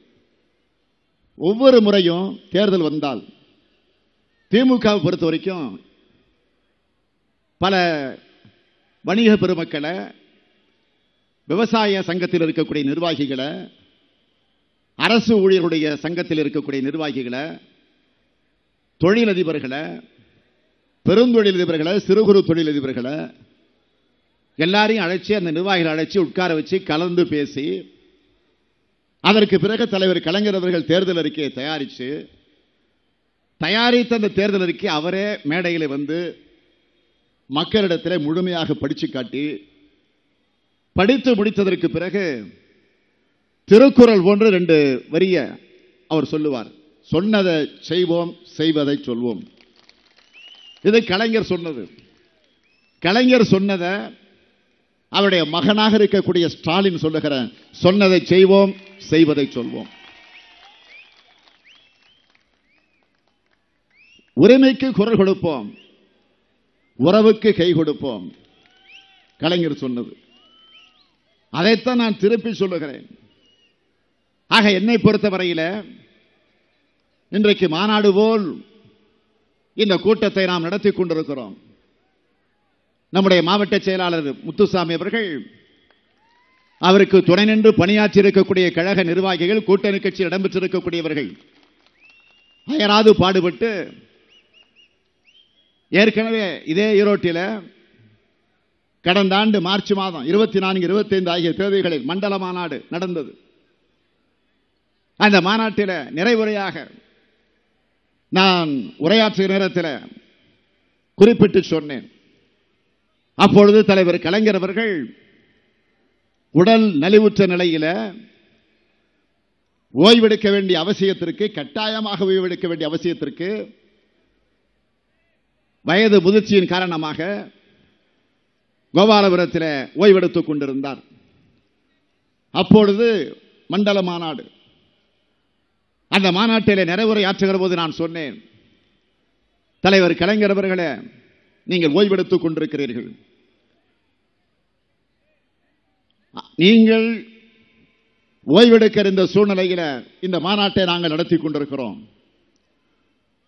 ஒவ்வொரு முறையும் தேர்தல் வந்தால் திமுகவை பொறுத்த வரைக்கும் பல வணிக பெருமக்களை, விவசாய சங்கத்தில் இருக்கக்கூடிய நிர்வாகிகளை, அரசு ஊழியருடைய சங்கத்தில் இருக்கக்கூடிய நிர்வாகிகளை, தொழிலதிபர்களை, பெருந்தொழிலதிபர்களை, சிறு குறு தொழிலதிபர்களை எல்லாரையும் அழைச்சி, அந்த நிர்வாகிகளை அழைச்சி உட்கார வச்சு கலந்து பேசி, அதற்கு பிறகு தலைவர் கலைஞர் அவர்கள் தேர்தல் அறிக்கையை தயாரித்த அந்த தேர்தல் அறிக்கை அவரே மேடையில் வந்து மக்களிடத்தில் முழுமையாக படித்து காட்டி, படித்து முடித்ததற்கு பிறகு திருக்குறள் போன்று 2 வரிய அவர் சொல்லுவார். சொன்னதை செய்வோம், செய்வதை சொல்வோம். இது கலைஞர் சொன்னது. கலைஞர் சொன்னதை அவருடைய மகனாக இருக்கக்கூடிய ஸ்டாலின் சொல்லுகிற சொன்னதை செய்வோம், செய்வதை சொல்வோம். உரிமைக்கு குரல் கொடுப்போம், உறவுக்கு கை கொடுப்போம். கலைஞர் சொன்னது. அதைத்தான் நான் திருப்பி சொல்லுகிறேன். ஆக என்னை பொறுத்தவரையில் இன்றைக்கு மாநாடு போல் இந்த கூட்டத்தை நாம் நடத்தி கொண்டிருக்கிறோம். நம்முடைய மாவட்ட செயலாளர் முத்துசாமி அவர்கள், அவருக்கு துணை நின்று பணியாற்றி இருக்கக்கூடிய கழக நிர்வாகிகள், கூட்டணி கட்சியில் இடம்பெற்றிருக்கக்கூடியவர்கள் அயராது பாடுபட்டு ஏற்கனவே இதே ஈரோட்டில் கடந்த ஆண்டு மார்ச் மாதம் 24, 25 ஆகிய தேதிகளில் மண்டல மாநாடு நடந்தது. அந்த மாநாட்டில் நிறைவுரையாக நான் உரையாற்றிய நேரத்தில் குறிப்பிட்டு சொன்னேன். அப்பொழுது தலைவர் கலைஞர் அவர்கள் உடல் நலிவுற்ற நிலையில் ஓய்வெடுக்க வேண்டிய அவசியத்திற்கு, கட்டாயமாக ஓய்வெடுக்க வேண்டிய அவசியத்திற்கு வயது முதிர்ச்சியின் காரணமாக கோபாலபுரத்தில் ஓய்வெடுத்துக் கொண்டிருந்தார். அப்பொழுது மண்டல மாநாடு, அந்த மாநாட்டில் நிறைவுரை ஆற்றுகிற போது நான் சொன்னேன், தலைவர் கலைஞர் அவர்களே, நீங்கள் ஓய்வெடுத்துக் கொண்டிருக்கிறீர்கள். நீங்கள் ஓய்வெடுக்கிற இந்த சூழ்நிலையில் இந்த மாநாட்டை நாங்கள் நடத்தி கொண்டிருக்கிறோம்.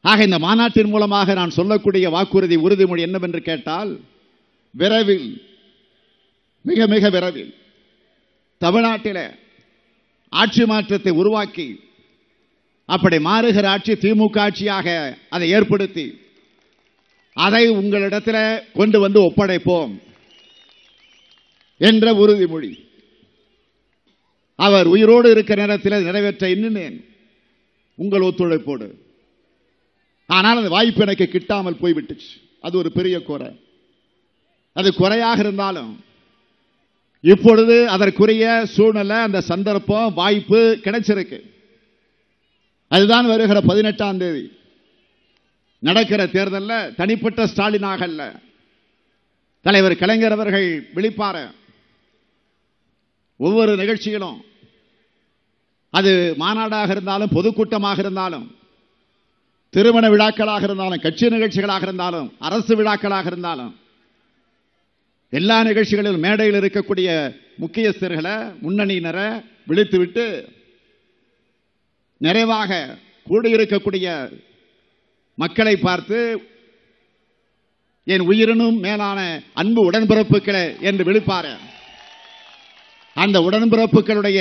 ஆக இந்த மாநாட்டின் மூலமாக நான் சொல்லக்கூடிய வாக்குறுதி, உறுதிமொழி என்னவென்று கேட்டால், விரைவில், மிக மிக விரைவில் தமிழ்நாட்டில் ஆட்சி மாற்றத்தை உருவாக்கி, அப்படி மாறுகிற ஆட்சி திமுக ஆட்சியாக அதை ஏற்படுத்தி அதை உங்களிடத்தில் கொண்டு வந்து ஒப்படைப்போம் என்ற உறுதிமொழி அவர் உயிரோடு இருக்கிற நேரத்தில் நிறைவேற்ற எண்ணினேன், உங்கள் ஒத்துழைப்போடு. ஆனால் அந்த வாய்ப்பு எனக்கு கிட்டாமல் போய்விட்டுச்சு. அது ஒரு பெரிய குறை. அது குறையாக இருந்தாலும் இப்பொழுது அதற்குரிய சூழ்நிலை, அந்த சந்தர்ப்பம், வாய்ப்பு கிடைச்சிருக்கு. அதுதான் வருகிற 18ஆம் தேதி நடக்கிற தேர்தலில் தனிப்பட்ட ஸ்டாலினாக அல்ல, தலைவர் கலைஞர் அவர்கள் விழிப்பார ஒவ்வொரு நிகழ்ச்சிகளும், அது மாநாடாக இருந்தாலும், பொதுக்கூட்டமாக இருந்தாலும், திருமண விழாக்களாக இருந்தாலும், கட்சி நிகழ்ச்சிகளாக இருந்தாலும், அரசு விழாக்களாக இருந்தாலும், எல்லா நிகழ்ச்சிகளிலும் மேடையில் இருக்கக்கூடிய முக்கியஸ்தர்களை, முன்னணியினரை விழித்துவிட்டு நிறைவாக கூடியிருக்கக்கூடிய மக்களை பார்த்து, என் உயிரினும் மேலான அன்பு உடன்பிறப்புகளே என்று விழிப்பார, அந்த உடன்பிறப்புகளுடைய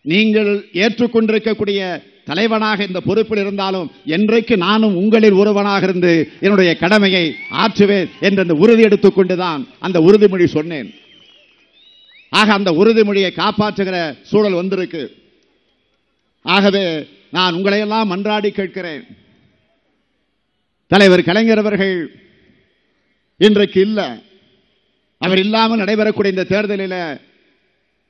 நீங்கள் ஏற்றுக்கொண்டிருக்கக்கூடிய தலைவனாக இந்த பொறுப்பில் இருந்தாலும் என்றைக்கு நானும் உங்களில் ஒருவனாக இருந்து என்னுடைய கடமையை ஆற்றுவேன் என்ற அந்த உறுதி எடுத்துக்கொண்டுதான் அந்த உறுதிமொழி சொன்னேன். ஆக அந்த உறுதிமொழியை காப்பாற்றுகிற சூழல் வந்திருக்கு. ஆகவே நான் உங்களையெல்லாம் மன்றாடி கேட்கிறேன். தலைவர் கலைஞர் அவர்கள் இன்றைக்கு இல்ல. அவர் இல்லாமல் நடைபெறக்கூடிய இந்த தேர்தலில்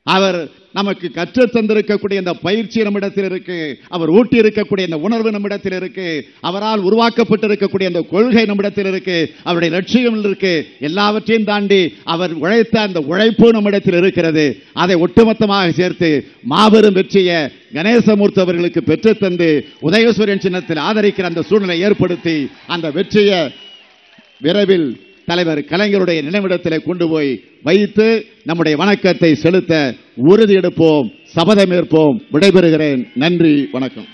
அவர் நமக்கு கற்றுத் தந்திருக்கக்கூடிய இந்த பயிற்சி நம்மிடத்தில் இருக்கு. அவர் ஊட்டி இருக்கக்கூடிய இந்த உணர்வு நம்மிடத்தில் இருக்கு. அவரால் உருவாக்கப்பட்டிருக்கக்கூடிய இந்த கொள்கை நம்மிடத்தில் இருக்கு. அவருடைய லட்சியம் இருக்கு. எல்லாவற்றையும் தாண்டி அவர் உழைத்த அந்த உழைப்பு நம்மிடத்தில் இருக்கிறது. அதை ஒட்டுமொத்தமாக சேர்த்து மாபெரும் வெற்றியை கணேசமூர்த்தி அவர்களுக்கு பெற்றுத்தந்து உதயசூரியன் சின்னத்தில் ஆதரிக்கிற அந்த சூழ்நிலை ஏற்படுத்தி அந்த வெற்றியை விரைவில் தலைவர் கலைஞருடைய நினைவிடத்தில் கொண்டு போய் வைத்து நம்முடைய வணக்கத்தை செலுத்த உறுதி எடுப்போம், சபதமேற்போம். விடைபெறுகிறேன். நன்றி, வணக்கம்.